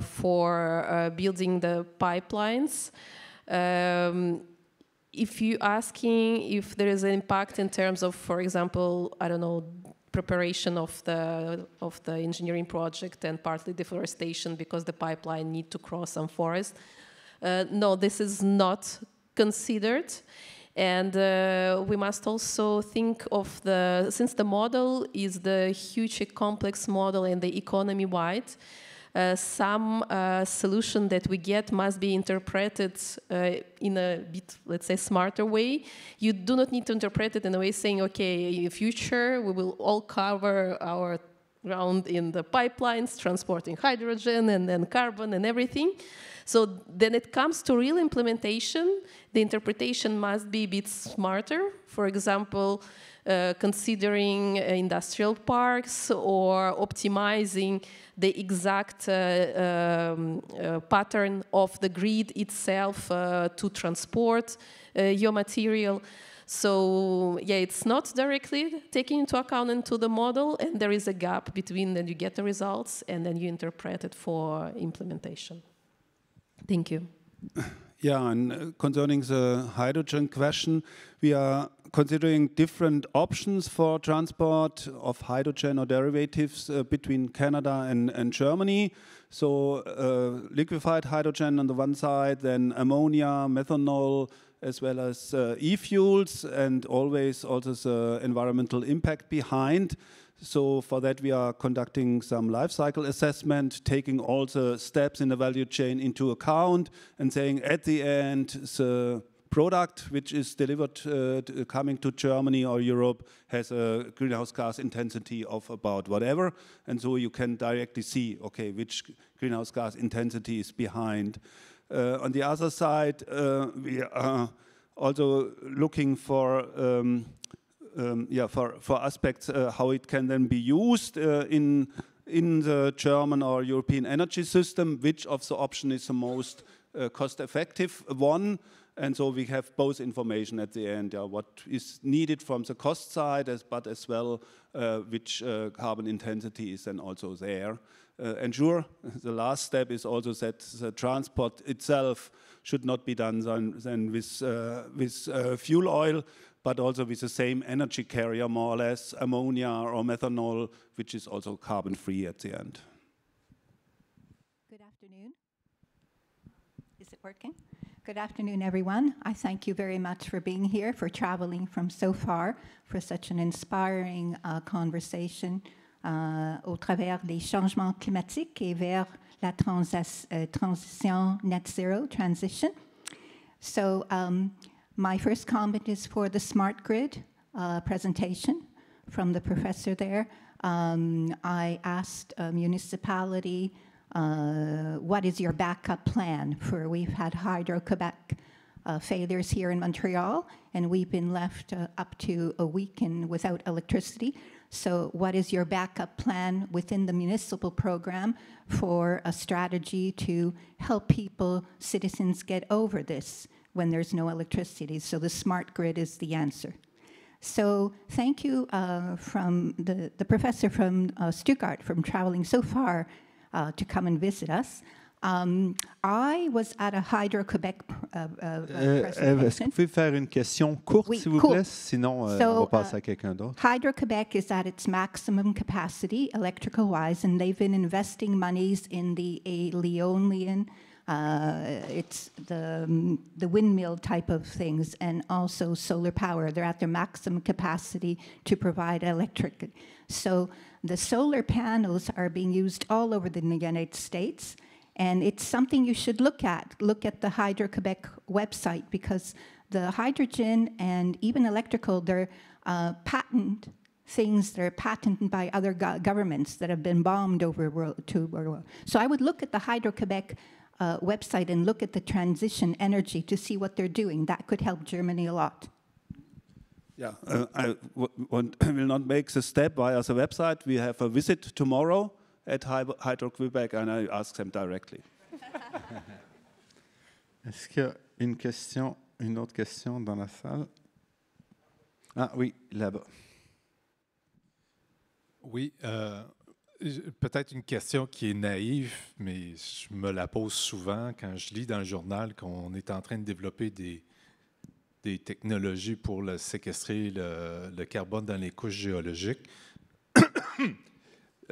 for building the pipelines. If you're asking if there is an impact in terms of, for example, I don't know, preparation of the engineering project and partly deforestation because the pipeline need to cross some forest, no, this is not considered. And we must also think of since the model is the hugely complex model and the economy-wide, some solution that we get must be interpreted in a bit, let's say, smarter way. You do not need to interpret it in a way saying, okay, in the future, we will all cover our ground in the pipelines, transporting hydrogen and then carbon and everything. So then it comes to real implementation. The interpretation must be a bit smarter. For example, considering industrial parks or optimizing the exact pattern of the grid itself to transport your material. So yeah, it's not directly taken into account into the model, and there is a gap between then you get the results and then you interpret it for implementation. Thank you. Yeah, and concerning the hydrogen question, we are considering different options for transport of hydrogen or derivatives between Canada and Germany. So liquefied hydrogen on the one side, then ammonia, methanol, as well as e-fuels, and always also the environmental impact behind. So for that we are conducting some life cycle assessment, taking all the steps in the value chain into account and saying at the end the product which is delivered coming to Germany or Europe has a greenhouse gas intensity of about whatever, and so you can directly see, okay, which greenhouse gas intensity is behind. On the other side, we are also looking for aspects how it can then be used in the German or European energy system, which of the option is the most cost-effective one. And so we have both information at the end, what is needed from the cost side, but as well which carbon intensity is then also there. And sure, the last step is also that the transport itself should not be done then with fuel oil, but also with the same energy carrier, more or less, ammonia or methanol, which is also carbon-free at the end. Good afternoon. Is it working? Good afternoon, everyone. I thank you very much for being here, for traveling from so far, for such an inspiring conversation au travers des changements climatiques et vers la transition net zero transition. So my first comment is for the smart grid presentation from the professor there. I asked a municipality, what is your backup plan for, we've had Hydro-Quebec failures here in Montreal, and we've been left up to a week without electricity. So what is your backup plan within the municipal program for a strategy to help people, citizens, get over this when there's no electricity? So the smart grid is the answer. So thank you from the professor from Stuttgart from traveling so far to come and visit us. I was at a Hydro-Quebec presentation. Est-ce que vous pouvez faire une question courte, oui, s'il vous plaît? Sinon, on va passer à quelqu'un d'autre. Hydro-Quebec is at its maximum capacity, electrical-wise, and they've been investing monies in the Leonian, it's the windmill type of things, and also solar power. They're at their maximum capacity to provide electric. So the solar panels are being used all over the United States, and it's something you should look at. Look at the Hydro-Quebec website, because the hydrogen and even electrical, they're patent things that are patented by other governments that have been bombed over world. So I would look at the Hydro-Quebec website and look at the transition energy to see what they're doing. That could help Germany a lot. Yeah, I will not make the step via the website. We have a visit tomorrow at Hydro-Quebec, and I ask them directly. Est-ce qu'il y a une autre question dans la salle? Ah oui, là-bas. Oui, peut-être une question qui est naïve, mais je me la pose souvent quand je lis dans le journal qu'on est en train de développer des technologies pour séquestrer le carbone dans les couches géologiques.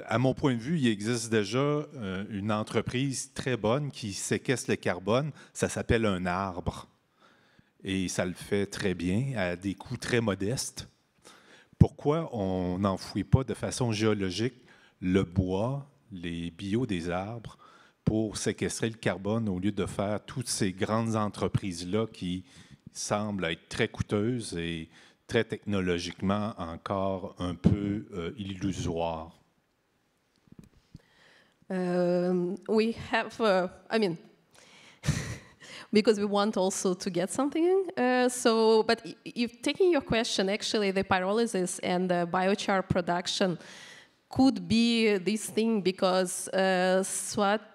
À mon point de vue, il existe déjà une entreprise très bonne qui séquestre le carbone. Ça s'appelle un arbre. Et ça le fait très bien, à des coûts très modestes. Pourquoi on n'enfouit pas de façon géologique le bois, les bio des arbres, pour séquestrer le carbone au lieu de faire toutes ces grandes entreprises-là qui semblent être très coûteuses et très technologiquement encore un peu illusoires? We have, because we want also to get something. But if taking your question, actually, the pyrolysis and the biochar production could be this thing because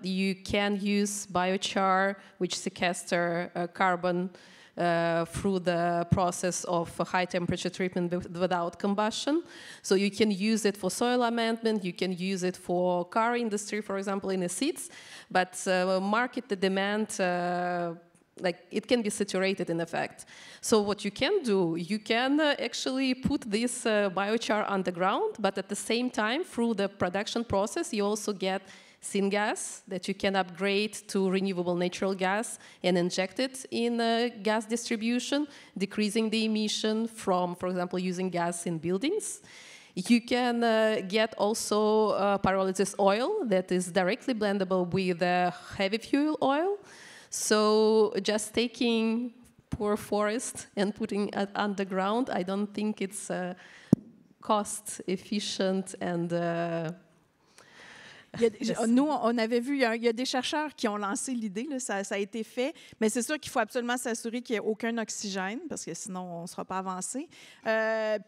you can use biochar, which sequester carbon through the process of high temperature treatment without combustion. So you can use it for soil amendment, you can use it for car industry, for example, in the seeds, but market the demand, it can be saturated in effect. So what you can do, you can actually put this biochar underground, but at the same time, through the production process, you also get syngas that you can upgrade to renewable natural gas and inject it in gas distribution, decreasing the emission from, for example, using gas in buildings. You can get also pyrolysis oil that is directly blendable with heavy fuel oil. So just taking poor forest and putting it underground, I don't think it's cost efficient and Nous, on avait vu, il y a des chercheurs qui ont lancé l'idée, ça a été fait, mais c'est sûr qu'il faut absolument s'assurer qu'il n'y ait aucun oxygène, parce que sinon, on ne sera pas avancé.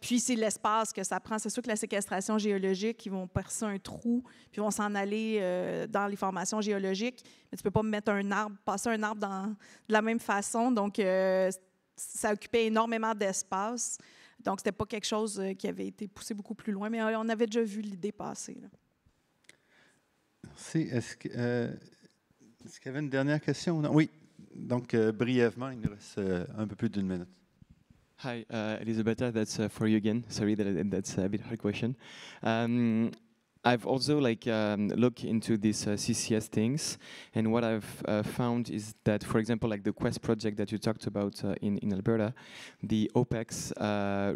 Puis, c'est l'espace que ça prend. C'est sûr que la séquestration géologique, ils vont percer un trou, puis ils vont s'en aller dans les formations géologiques, mais tu ne peux pas mettre passer un arbre de la même façon, donc ça occupait énormément d'espace. Donc, ce n'était pas quelque chose qui avait été poussé beaucoup plus loin, mais on avait déjà vu l'idée passer, là. Merci. Est-ce qu'il y avait une dernière question? Non? Oui. Donc, brièvement, il nous reste un peu plus d'une minute. Hi, Elizaveta, that's for you again. Sorry that's a bit hard question. I've also looked into these CCS things, and what I've found is that, for example, the Quest project that you talked about in Alberta, the OPEX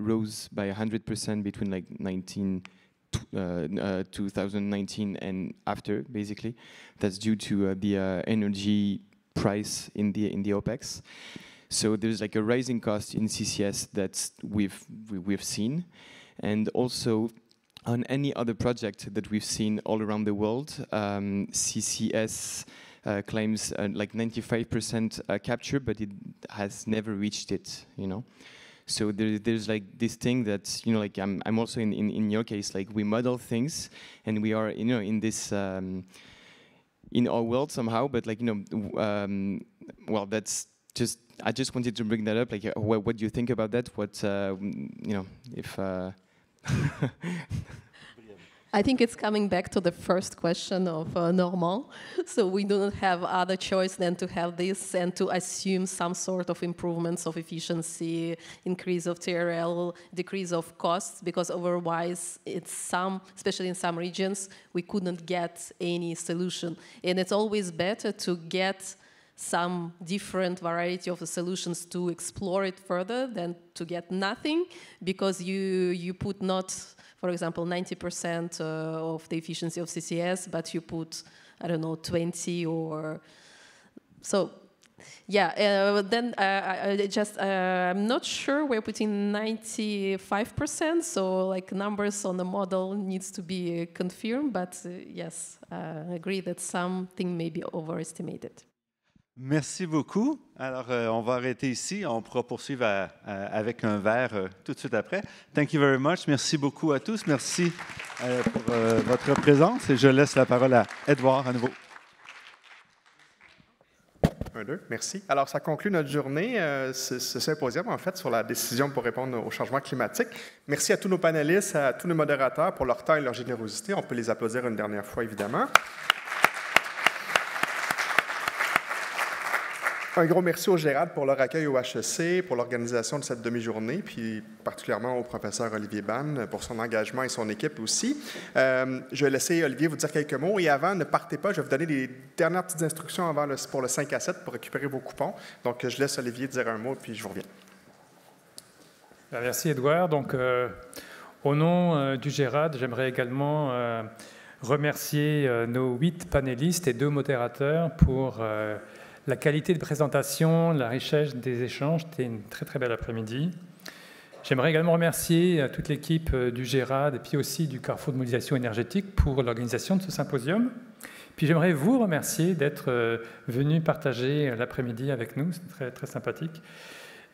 rose by 100% between 2019 and after, basically. That's due to the energy price in the OPEX. So there's a rising cost in CCS that we've seen, and also on any other project that we've seen all around the world, CCS claims 95% capture, but it has never reached it, So there's this thing that, I'm also in your case, we model things and we are, in this, in our world somehow, but well, that's just, I just wanted to bring that up, what do you think about that? What, if... I think it's coming back to the first question of Normand. So we do not have other choice than to have this and to assume some sort of improvements of efficiency, increase of TRL, decrease of costs, because otherwise especially in some regions, we couldn't get any solution. And it's always better to get some different variety of the solutions to explore it further than to get nothing, because you put not, for example, 90% of the efficiency of CCS, but you put, I don't know, 20 or so. Yeah, then I'm not sure we're putting 95%, so numbers on the model needs to be confirmed, but yes, I agree that something may be overestimated. Merci beaucoup. Alors, on va arrêter ici. On pourra poursuivre avec un verre tout de suite après. Thank you very much. Merci beaucoup à tous. Merci pour votre présence. Et je laisse la parole à Edouard à nouveau. 1, 2, merci. Alors, ça conclut notre journée, ce symposium, en fait, sur la décision pour répondre au changement climatique. Merci à tous nos panélistes, à tous nos modérateurs pour leur temps et leur générosité. On peut les applaudir une dernière fois, évidemment. Un gros merci au Gérald pour leur accueil au HEC, pour l'organisation de cette demi-journée, puis particulièrement au professeur Olivier Bann pour son engagement et son équipe aussi. Je vais laisser Olivier vous dire quelques mots. Et avant, ne partez pas, je vais vous donner les dernières petites instructions pour le 5 à 7 pour récupérer vos coupons. Donc, je laisse Olivier dire un mot, puis je vous reviens. Merci, Edouard. Donc, au nom du Gérald, j'aimerais également remercier nos 8 panélistes et 2 modérateurs pour la qualité de présentation, la richesse des échanges. C'était une très, très belle après-midi. J'aimerais également remercier toute l'équipe du GERAD et puis aussi du Carrefour de modélisation énergétique pour l'organisation de ce symposium. Puis j'aimerais vous remercier d'être venu partager l'après-midi avec nous. C'est très, très sympathique.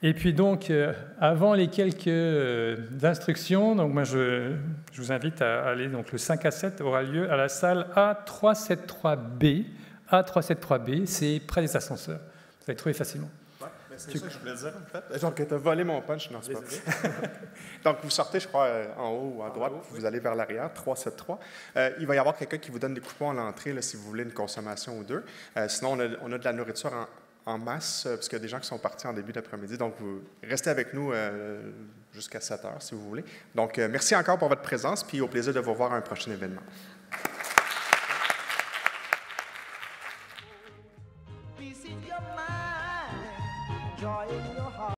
Et puis donc, avant les quelques instructions, donc moi je vous invite à aller, donc le 5 à 7 aura lieu à la salle A373B. A373B, c'est près des ascenseurs. Vous allez trouver facilement. Ouais, c'est ça que je voulais dire, en fait. Donc, tu as volé mon punch, non, c'est pas. Donc, vous sortez, je crois, en haut ou à droite, puis vous allez vers l'arrière, 373. Il va y avoir quelqu'un qui vous donne des coupons à l'entrée, là, si vous voulez une consommation ou deux. Sinon, on a de la nourriture en masse, parce qu'il y a des gens qui sont partis en début d'après-midi. Donc, vous restez avec nous jusqu'à 7 heures, si vous voulez. Donc, merci encore pour votre présence, puis au plaisir de vous revoir à un prochain événement.